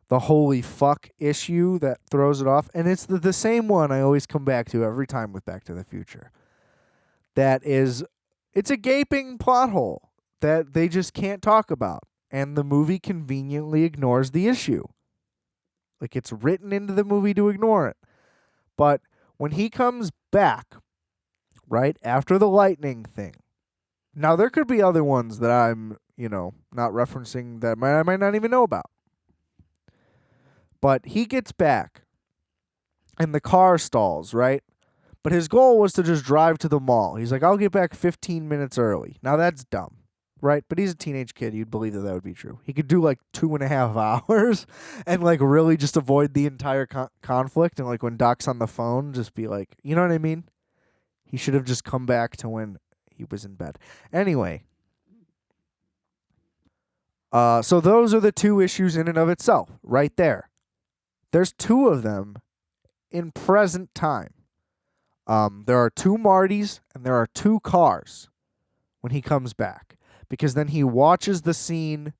the holy fuck issue that throws it off. And it's the same one I always come back to every time with Back to the Future. It's a gaping plot hole that they just can't talk about. And the movie conveniently ignores the issue. Like, it's written into the movie to ignore it. But when he comes back, right, after the lightning thing. Now, there could be other ones that I'm, not referencing that I might not even know about. But he gets back, and the car stalls, right? But his goal was to just drive to the mall. He's like, I'll get back 15 minutes early. Now, that's dumb, right? But he's a teenage kid. You'd believe that would be true. He could do, like, 2.5 hours and, like, really just avoid the entire conflict. And, like, when Doc's on the phone, just be like, you know what I mean? He should have just come back to when he was in bed. Anyway. So those are the two issues in and of itself, right there. There's two of them in present time. There are two Martys and there are two cars when he comes back. Because then he watches the scene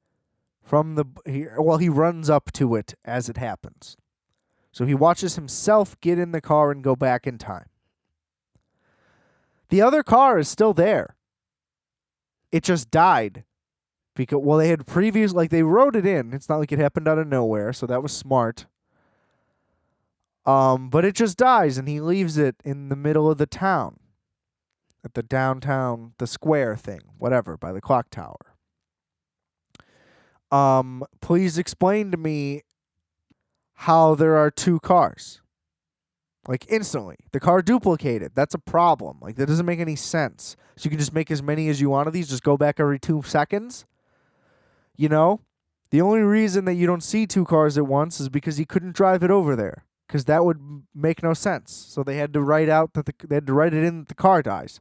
from he runs up to it as it happens. So he watches himself get in the car and go back in time. The other car is still there. It just died. Because, well, they had they wrote it in. It's not like it happened out of nowhere, so that was smart. But it just dies, and he leaves it in the middle of the town. At the downtown, the square thing, whatever, by the clock tower. Please explain to me how there are two cars. Like, instantly. The car duplicated. That's a problem. Like, that doesn't make any sense. So you can just make as many as you want of these. Just go back every 2 seconds. The only reason that you don't see two cars at once is because he couldn't drive it over there. Because that would make no sense. So they had to write it in that the car dies.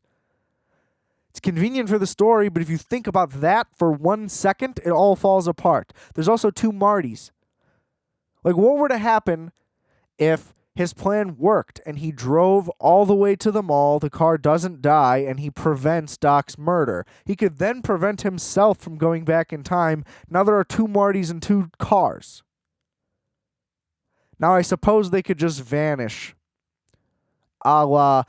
It's convenient for the story, but if you think about that for 1 second, it all falls apart. There's also two Martys. Like, what were to happen if his plan worked and he drove all the way to the mall, the car doesn't die, and he prevents Doc's murder? He could then prevent himself from going back in time. Now there are 2 Martys and 2 cars. Now I suppose they could just vanish, a la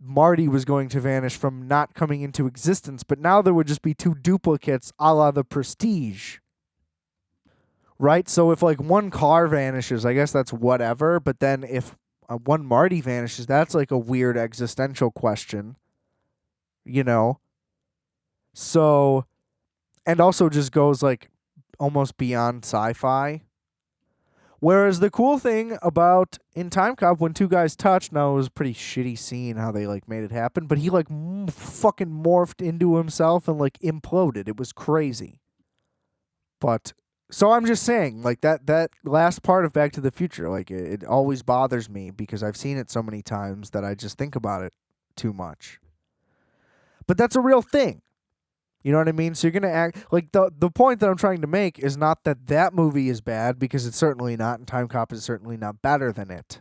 Marty was going to vanish from not coming into existence, but now there would just be 2 duplicates, a la the Prestige. Right? So if like one car vanishes, I guess that's whatever. But then if one Marty vanishes, that's like a weird existential question, you know? So, and also just goes like almost beyond sci-fi. Whereas the cool thing about in Timecop, when 2 guys touched, now it was a pretty shitty scene how they like made it happen, but he like fucking morphed into himself and like imploded. It was crazy. But so I'm just saying, like that last part of Back to the Future, like it always bothers me because I've seen it so many times that I just think about it too much. But that's a real thing. You know what I mean? So you're going to act like the point that I'm trying to make is not that movie is bad, because it's certainly not, and Timecop is certainly not better than it.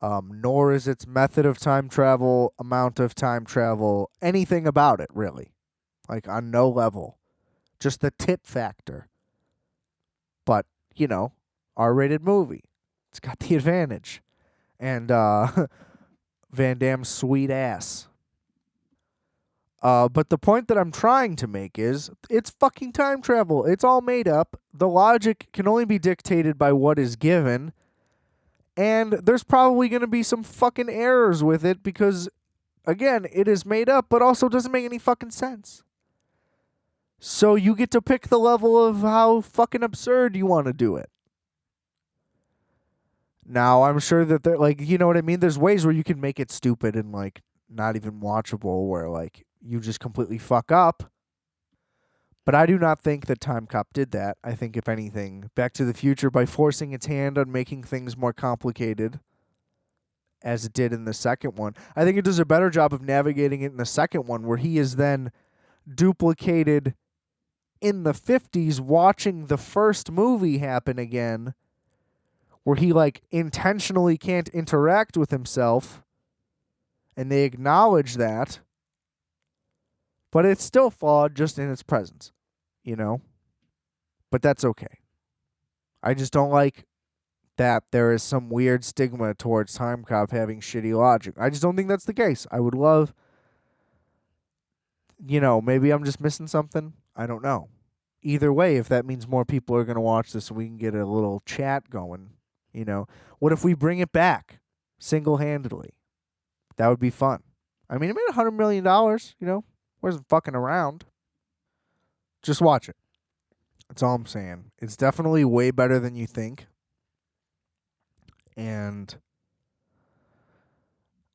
Nor is its method of time travel, amount of time travel, anything about it, really. Like, on no level. Just the tit factor. But, you know, R-rated movie. It's got the advantage. And Van Damme's sweet ass. But the point that I'm trying to make is, it's fucking time travel. It's all made up. The logic can only be dictated by what is given. And there's probably going to be some fucking errors with it because, again, it is made up, but also doesn't make any fucking sense. So you get to pick the level of how fucking absurd you want to do it. Now, I'm sure that they're like, you know what I mean? There's ways where you can make it stupid and like not even watchable, where like you just completely fuck up. But I do not think that Timecop did that. I think, if anything, Back to the Future, by forcing its hand on making things more complicated, as it did in the second one, I think it does a better job of navigating it in the second one, where he is then duplicated in the 50s watching the first movie happen again, where he like intentionally can't interact with himself, and they acknowledge that, but it's still flawed just in its presence, you know? But that's okay. I just don't like that there is some weird stigma towards Timecop having shitty logic. I just don't think that's the case. I would love, you know, maybe I'm just missing something. I don't know. Either way, if that means more people are going to watch this and we can get a little chat going, you know, what if we bring it back single-handedly? That would be fun. I mean, it made $100 million, you know, wasn't fucking around. Just watch it. That's all I'm saying. It's definitely way better than you think. And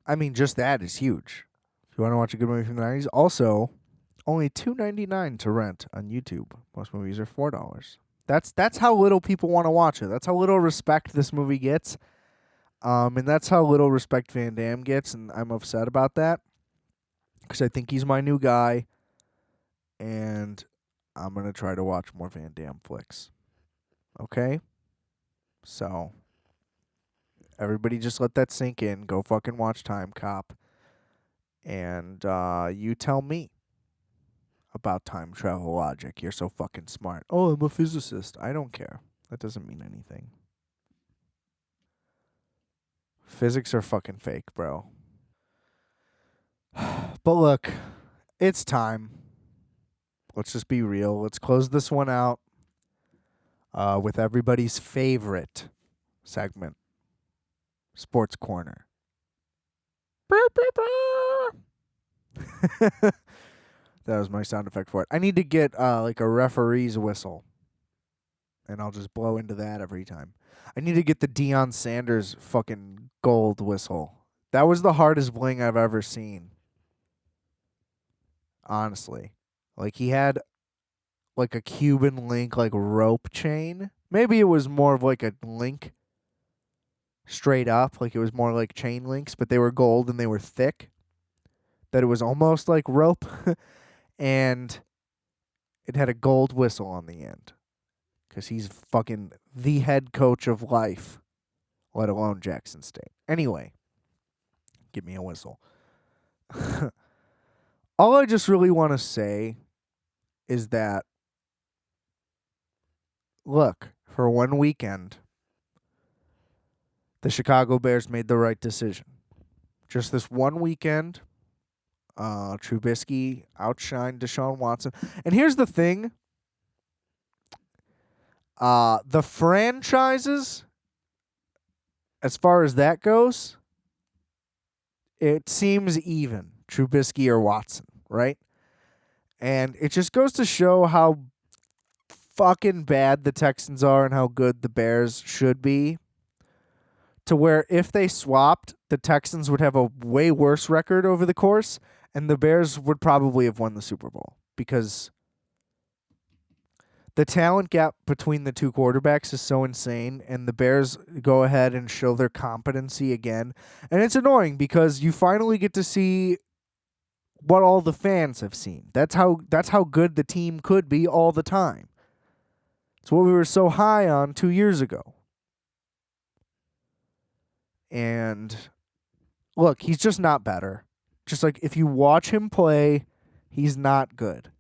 I mean, just that is huge. If you want to watch a good movie from the 90s, also only $2.99 to rent on YouTube. Most movies are $4. That's how little people want to watch it. That's how little respect this movie gets. And that's how little respect Van Damme gets, and I'm upset about that because I think he's my new guy, and I'm going to try to watch more Van Damme flicks. Okay? So, everybody just let that sink in. Go fucking watch Timecop. And you tell me about time travel logic. You're so fucking smart. Oh, I'm a physicist. I don't care. That doesn't mean anything. Physics are fucking fake, bro. But look, it's time. Let's just be real. Let's close this one out with everybody's favorite segment, Sports Corner. That was my sound effect for it. I need to get like a referee's whistle, and I'll just blow into that every time. I need to get the Deion Sanders fucking gold whistle. That was the hardest bling I've ever seen. Honestly. Like, he had like a Cuban link, like rope chain. Maybe it was more of like a link straight up. Like, it was more like chain links, but they were gold and they were thick. That it was almost like rope. And it had a gold whistle on the end. because he's fucking the head coach of life, let alone Jackson State. Anyway, give me a whistle. All I just really want to say is that, look, for one weekend, the Chicago Bears made the right decision. Just this one weekend, Trubisky outshined Deshaun Watson. And here's the thing. The franchises, as far as that goes, it seems even, Trubisky or Watson, right? And it just goes to show how fucking bad the Texans are and how good the Bears should be. To where if they swapped, the Texans would have a way worse record over the course, and the Bears would probably have won the Super Bowl because the talent gap between the two quarterbacks is so insane, and the Bears go ahead and show their competency again. And it's annoying because you finally get to see what all the fans have seen. That's how good the team could be all the time. It's what we were so high on 2 years ago. And look, he's just not better. Just like if you watch him play, he's not good.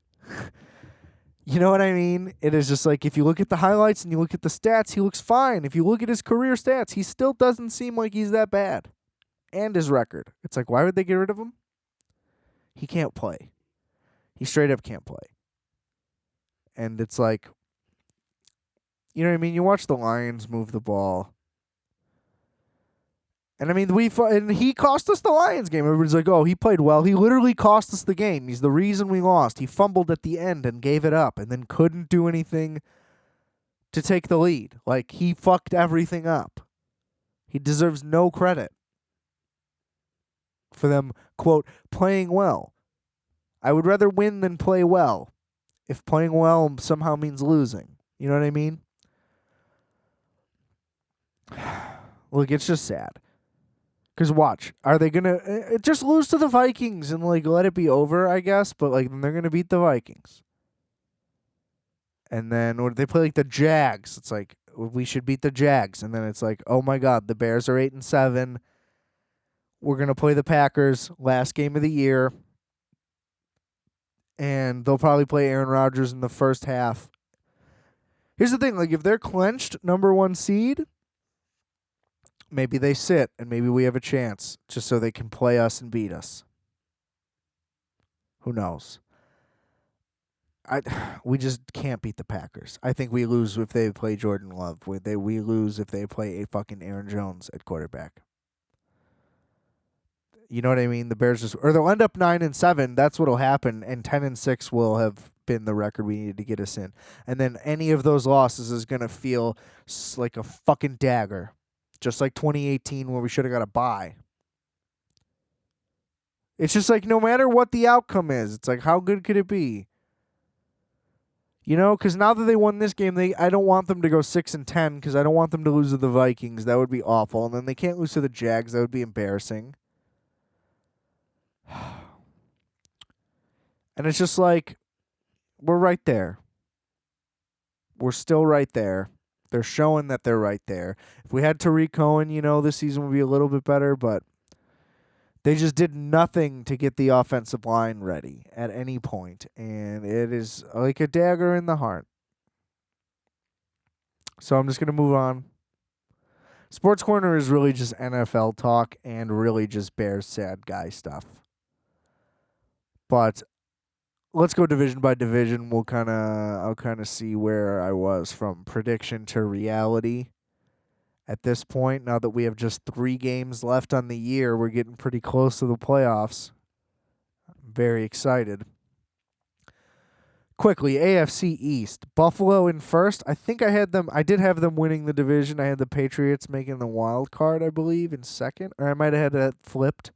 You know what I mean? It is just like if you look at the highlights and you look at the stats, he looks fine. If you look at his career stats, he still doesn't seem like he's that bad. And his record. It's like, why would they get rid of him? He can't play. He straight up can't play. And it's like, you know what I mean? You watch the Lions move the ball. And I mean, and he cost us the Lions game. Everybody's like, oh, he played well. He literally cost us the game. He's the reason we lost. He fumbled at the end and gave it up and then couldn't do anything to take the lead. Like, he fucked everything up. He deserves no credit for them, quote, playing well. I would rather win than play well if playing well somehow means losing. You know what I mean? Look, it's just sad. Because watch, are they going to just lose to the Vikings and like let it be over, I guess? But like then they're going to beat the Vikings. And then when they play like the Jags, it's like we should beat the Jags. And then it's like, oh my God, the Bears are 8-7. We're going to play the Packers last game of the year. And they'll probably play Aaron Rodgers in the first half. Here's the thing, like if they're clenched number 1 seed, maybe they sit, and maybe we have a chance just so they can play us and beat us. Who knows? We just can't beat the Packers. I think we lose if they play Jordan Love. We lose if they play a fucking Aaron Jones at quarterback. You know what I mean? The Bears or they'll end up 9-7. That's what'll happen, and 10-6 will have been the record we needed to get us in. And then any of those losses is gonna feel like a fucking dagger. Just like 2018 where we should have got a bye. It's just like no matter what the outcome is, it's like how good could it be? You know, because now that they won this game, I don't want them to go 6-10 because I don't want them to lose to the Vikings. That would be awful. And then they can't lose to the Jags. That would be embarrassing. And it's just like we're right there. We're still right there. They're showing that they're right there. If we had Tariq Cohen, this season would be a little bit better, but they just did nothing to get the offensive line ready at any point, and it is like a dagger in the heart. So I'm just going to move on. Sports Corner is really just NFL talk and really just Bears sad guy stuff. But let's go division by division. I'll kind of see where I was from prediction to reality. At this point, now that we have just 3 games left on the year, we're getting pretty close to the playoffs. I'm very excited. Quickly, AFC East. Buffalo in first. I did have them winning the division. I had the Patriots making the wild card, I believe, in second. Or I might have had that flipped.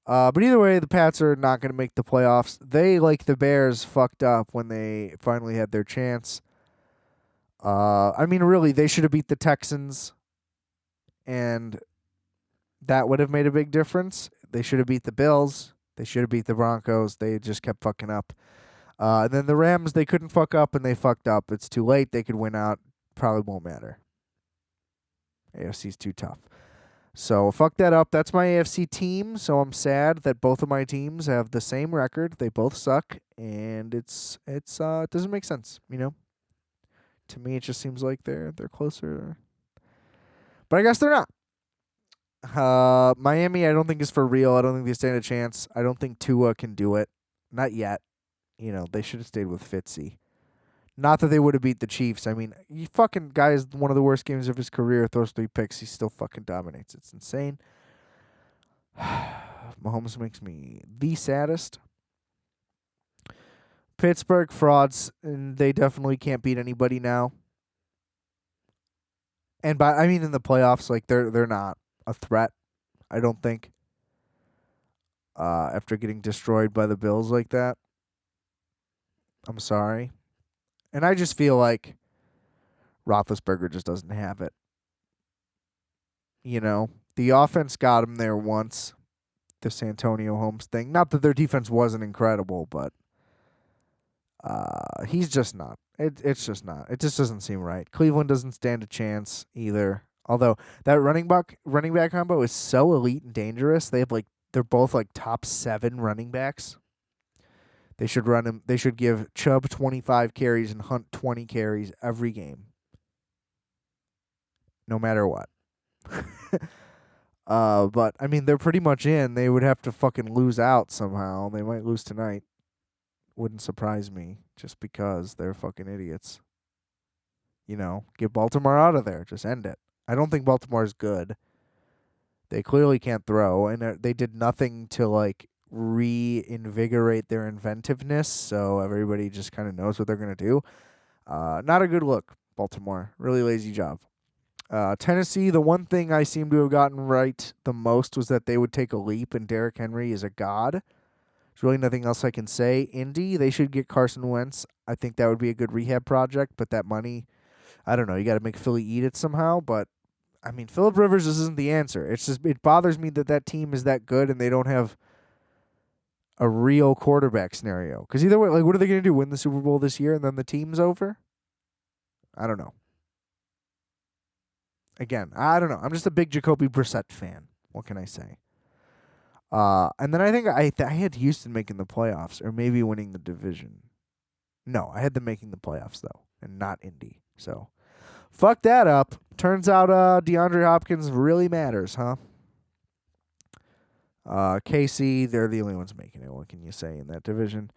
But either way, the Pats are not going to make the playoffs. They, like the Bears, fucked up when they finally had their chance. Really, they should have beat the Texans, and that would have made a big difference. They should have beat the Bills. They should have beat the Broncos. They just kept fucking up. And then the Rams, they couldn't fuck up, and they fucked up. It's too late. They could win out. Probably won't matter. AFC's too tough. So fuck that up. That's my AFC team. So I'm sad that both of my teams have the same record. They both suck, and it doesn't make sense. To me, it just seems like they're closer, but I guess they're not. Miami, I don't think is for real. I don't think they stand a chance. I don't think Tua can do it. Not yet. They should have stayed with Fitzy. Not that they would have beat the Chiefs. I mean, you fucking guy is one of the worst games of his career. Throws 3 picks. He still fucking dominates. It's insane. Mahomes makes me the saddest. Pittsburgh frauds, and they definitely can't beat anybody now. And in the playoffs, like they're not a threat. I don't think. After getting destroyed by the Bills like that, I'm sorry. And I just feel like Roethlisberger just doesn't have it. The offense got him there once. This Antonio Holmes thing. Not that their defense wasn't incredible, but he's just not. It's just not. It just doesn't seem right. Cleveland doesn't stand a chance either. Although that running back combo is so elite and dangerous. They're both like top 7 running backs. They should run him. They should give Chubb 25 carries and Hunt 20 carries every game. No matter what. But they're pretty much in. They would have to fucking lose out somehow. They might lose tonight. Wouldn't surprise me, just because they're fucking idiots. Get Baltimore out of there. Just end it. I don't think Baltimore's good. They clearly can't throw, and they did nothing to reinvigorate their inventiveness, so everybody just kind of knows what they're going to do. Not a good look, Baltimore. Really lazy job. Tennessee, the one thing I seem to have gotten right the most was that they would take a leap, and Derrick Henry is a god. There's really nothing else I can say. Indy, they should get Carson Wentz. I think that would be a good rehab project, but that money, I don't know. You got to make Philly eat it somehow, but Phillip Rivers isn't the answer. It's just, it bothers me that team is that good and they don't have a real quarterback scenario. Because either way, what are they going to do? Win the Super Bowl this year and then the team's over? I don't know. Again, I don't know. I'm just a big Jacoby Brissett fan. What can I say? And then I think I had Houston making the playoffs or maybe winning the division. No, I had them making the playoffs, though, and not Indy. So, fuck that up. Turns out DeAndre Hopkins really matters, huh? KC, they're the only ones making it. What can you say in that division?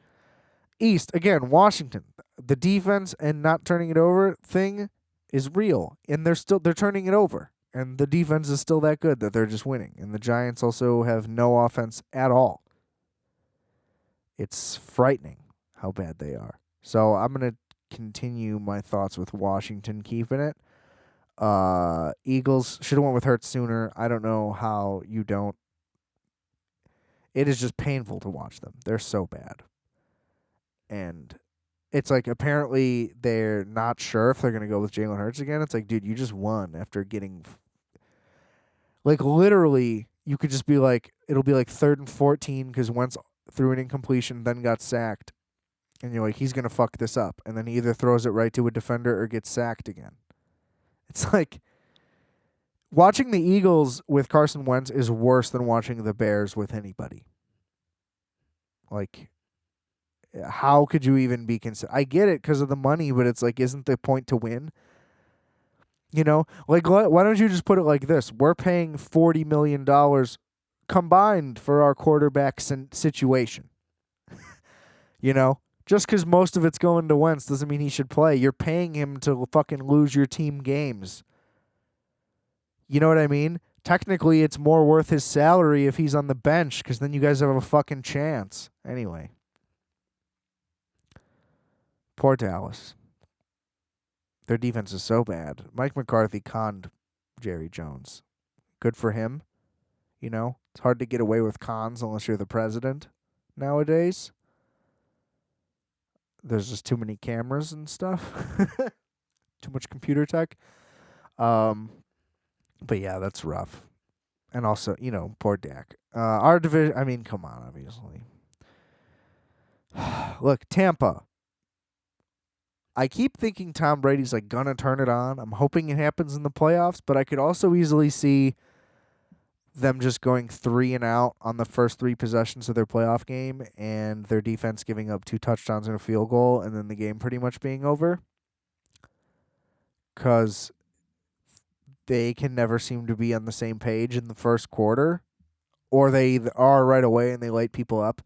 East, again, Washington. The defense and not turning it over thing is real, and they're turning it over. And the defense is still that good that they're just winning. And the Giants also have no offense at all. It's frightening how bad they are. So I'm going to continue my thoughts with Washington keeping it. Eagles should have went with Hurts sooner. I don't know how you don't. It is just painful to watch them. They're so bad. And it's like apparently they're not sure if they're going to go with Jalen Hurts again. It's like, dude, you just won after getting... literally, you could just be like, it'll be like 3rd and 14 because Wentz threw an incompletion, then got sacked. And you're like, he's going to fuck this up. And then he either throws it right to a defender or gets sacked again. It's like, watching the Eagles with Carson Wentz is worse than watching the Bears with anybody. How could you even be considered? I get it because of the money, but it's like, isn't the point to win? Why don't you just put it like this? We're paying $40 million combined for our quarterback situation. Just because most of it's going to Wentz doesn't mean he should play. You're paying him to fucking lose your team games. You know what I mean? Technically, it's more worth his salary if he's on the bench because then you guys have a fucking chance. Anyway. Poor Dallas. Their defense is so bad. Mike McCarthy conned Jerry Jones. Good for him. It's hard to get away with cons unless you're the president nowadays. There's just too many cameras and stuff. Too much computer tech. But yeah, that's rough. And also, poor Dak. Our division, come on, obviously. Look, Tampa. I keep thinking Tom Brady's like gonna turn it on. I'm hoping it happens in the playoffs, but I could also easily see them just going 3 and out on the first 3 possessions of their playoff game and their defense giving up 2 touchdowns and a field goal and then the game pretty much being over. Cuz they can never seem to be on the same page in the first quarter, or they are right away and they light people up.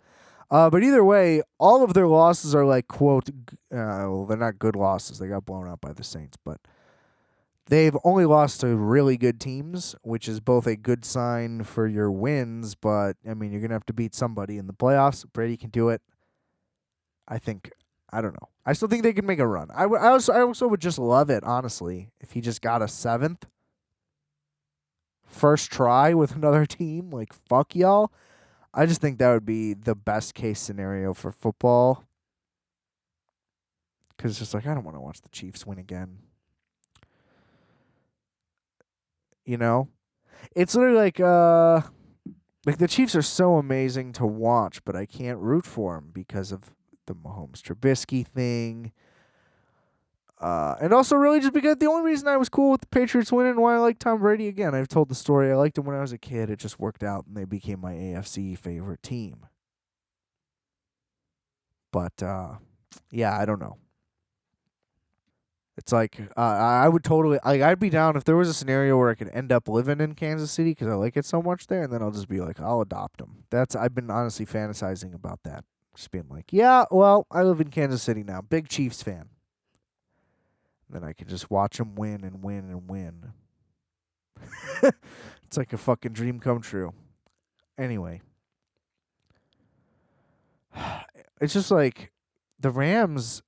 But either way, all of their losses are like, quote, well, they're not good losses. They got blown out by the Saints, but they've only lost to really good teams, which is both a good sign for your wins, but, I mean, you're going to have to beat somebody in the playoffs. Brady can do it. I don't know. I still think they can make a run. I also would just love it, honestly, if he just got a 7th first try with another team. Like, fuck y'all. I just think that would be the best case scenario for football. Because it's just like, I don't want to watch the Chiefs win again. You know? It's literally like the Chiefs are so amazing to watch, but I can't root for them because of the Mahomes Trubisky thing. And also really just because the only reason I was cool with the Patriots winning and why I like Tom Brady, again, I've told the story. I liked him when I was a kid. It just worked out and they became my AFC favorite team. But, yeah, I don't know. It's like I would totally I'd be down if there was a scenario where I could end up living in Kansas City because I like it so much there, and then I'll just be like, I'll adopt them. I've been honestly fantasizing about that, just being like, yeah, well, I live in Kansas City now, big Chiefs fan. Then I can just watch them win and win and win. It's like a fucking dream come true. Anyway, it's just like the Rams.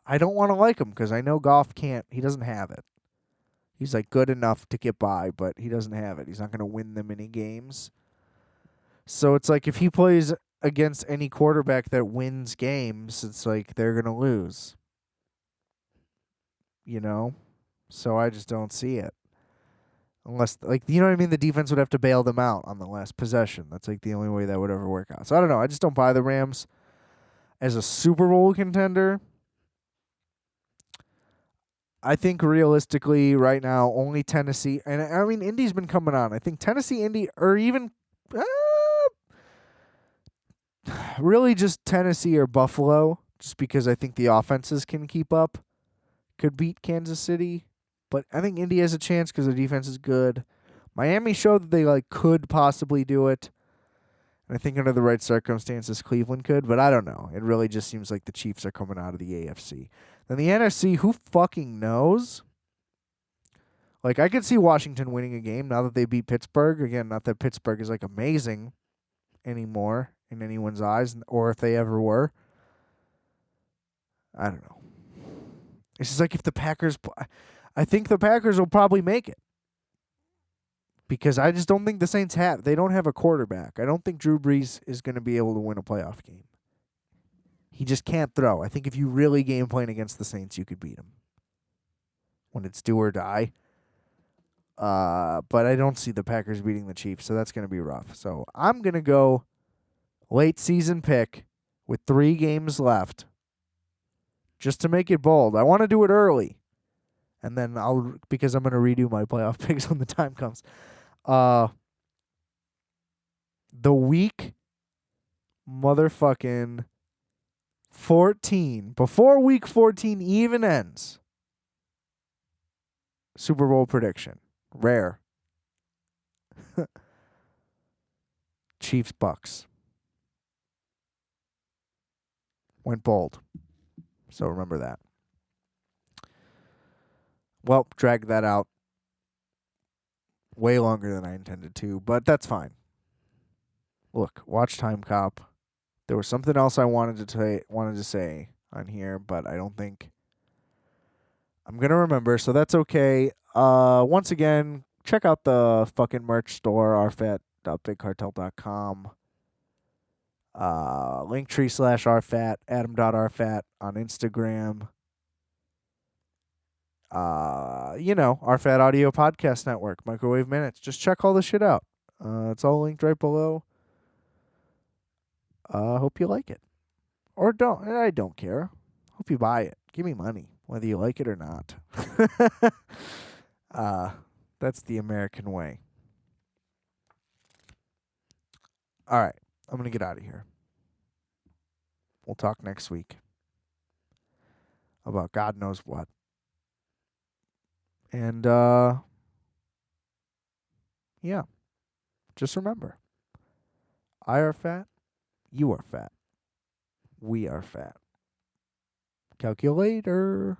I don't want to like him because I know Goff can't. He doesn't have it. He's like good enough to get by, but he doesn't have it. He's not going to win them any games. So it's like if he plays against any quarterback that wins games, it's like they're going to lose. You know? So I just don't see it. Unless, like, you know what I mean? The defense would have to bail them out on the last possession. That's like the only way that would ever work out. So I don't know. I just don't buy the Rams as a Super Bowl contender. I think realistically right now only Tennessee, and I mean Indy's been coming on. I think Tennessee, Indy, or even really just Tennessee or Buffalo, just because I think the offenses can keep up, could beat Kansas City. But I think Indy has a chance because their defense is good. Miami showed that they could possibly do it. And I think under the right circumstances, Cleveland could, but I don't know. It really just seems like the Chiefs are coming out of the AFC. Then the NFC, who fucking knows? Like, I could see Washington winning a game now that they beat Pittsburgh. Again, not that Pittsburgh is, amazing anymore in anyone's eyes, or if they ever were. I don't know. It's just like if the Packers... I think the Packers will probably make it. Because I just don't think the Saints have... They don't have a quarterback. I don't think Drew Brees is going to be able to win a playoff game. He just can't throw. I think if you really game plan against the Saints, you could beat him. When it's do or die. But I don't see the Packers beating the Chiefs, so that's going to be rough. So I'm going to go late season pick with 3 games left just to make it bold. I want to do it early. And then because I'm going to redo my playoff picks when the time comes. The week motherfucking 14, before week 14 even ends, Super Bowl prediction. Rare. Chiefs Bucks. Went bold. So remember that. Well, dragged that out way longer than I intended to, but that's fine. Look, watch Timecop. There was something else I wanted to say on here, but I don't think I'm going to remember, so that's okay. Once again, check out the fucking merch store, rfat.bigcartel.com. Linktree/rfat, adam.rfat on Instagram. RFAT Audio Podcast Network, Microwave Minutes. Just check all this shit out. It's all linked right below. Hope you like it. Or don't. I don't care. Hope you buy it. Give me money, whether you like it or not. That's the American way. All right. I'm going to get out of here. We'll talk next week about God knows what. And, yeah. Just remember, I are fat. You are fat. We are fat. Calculator.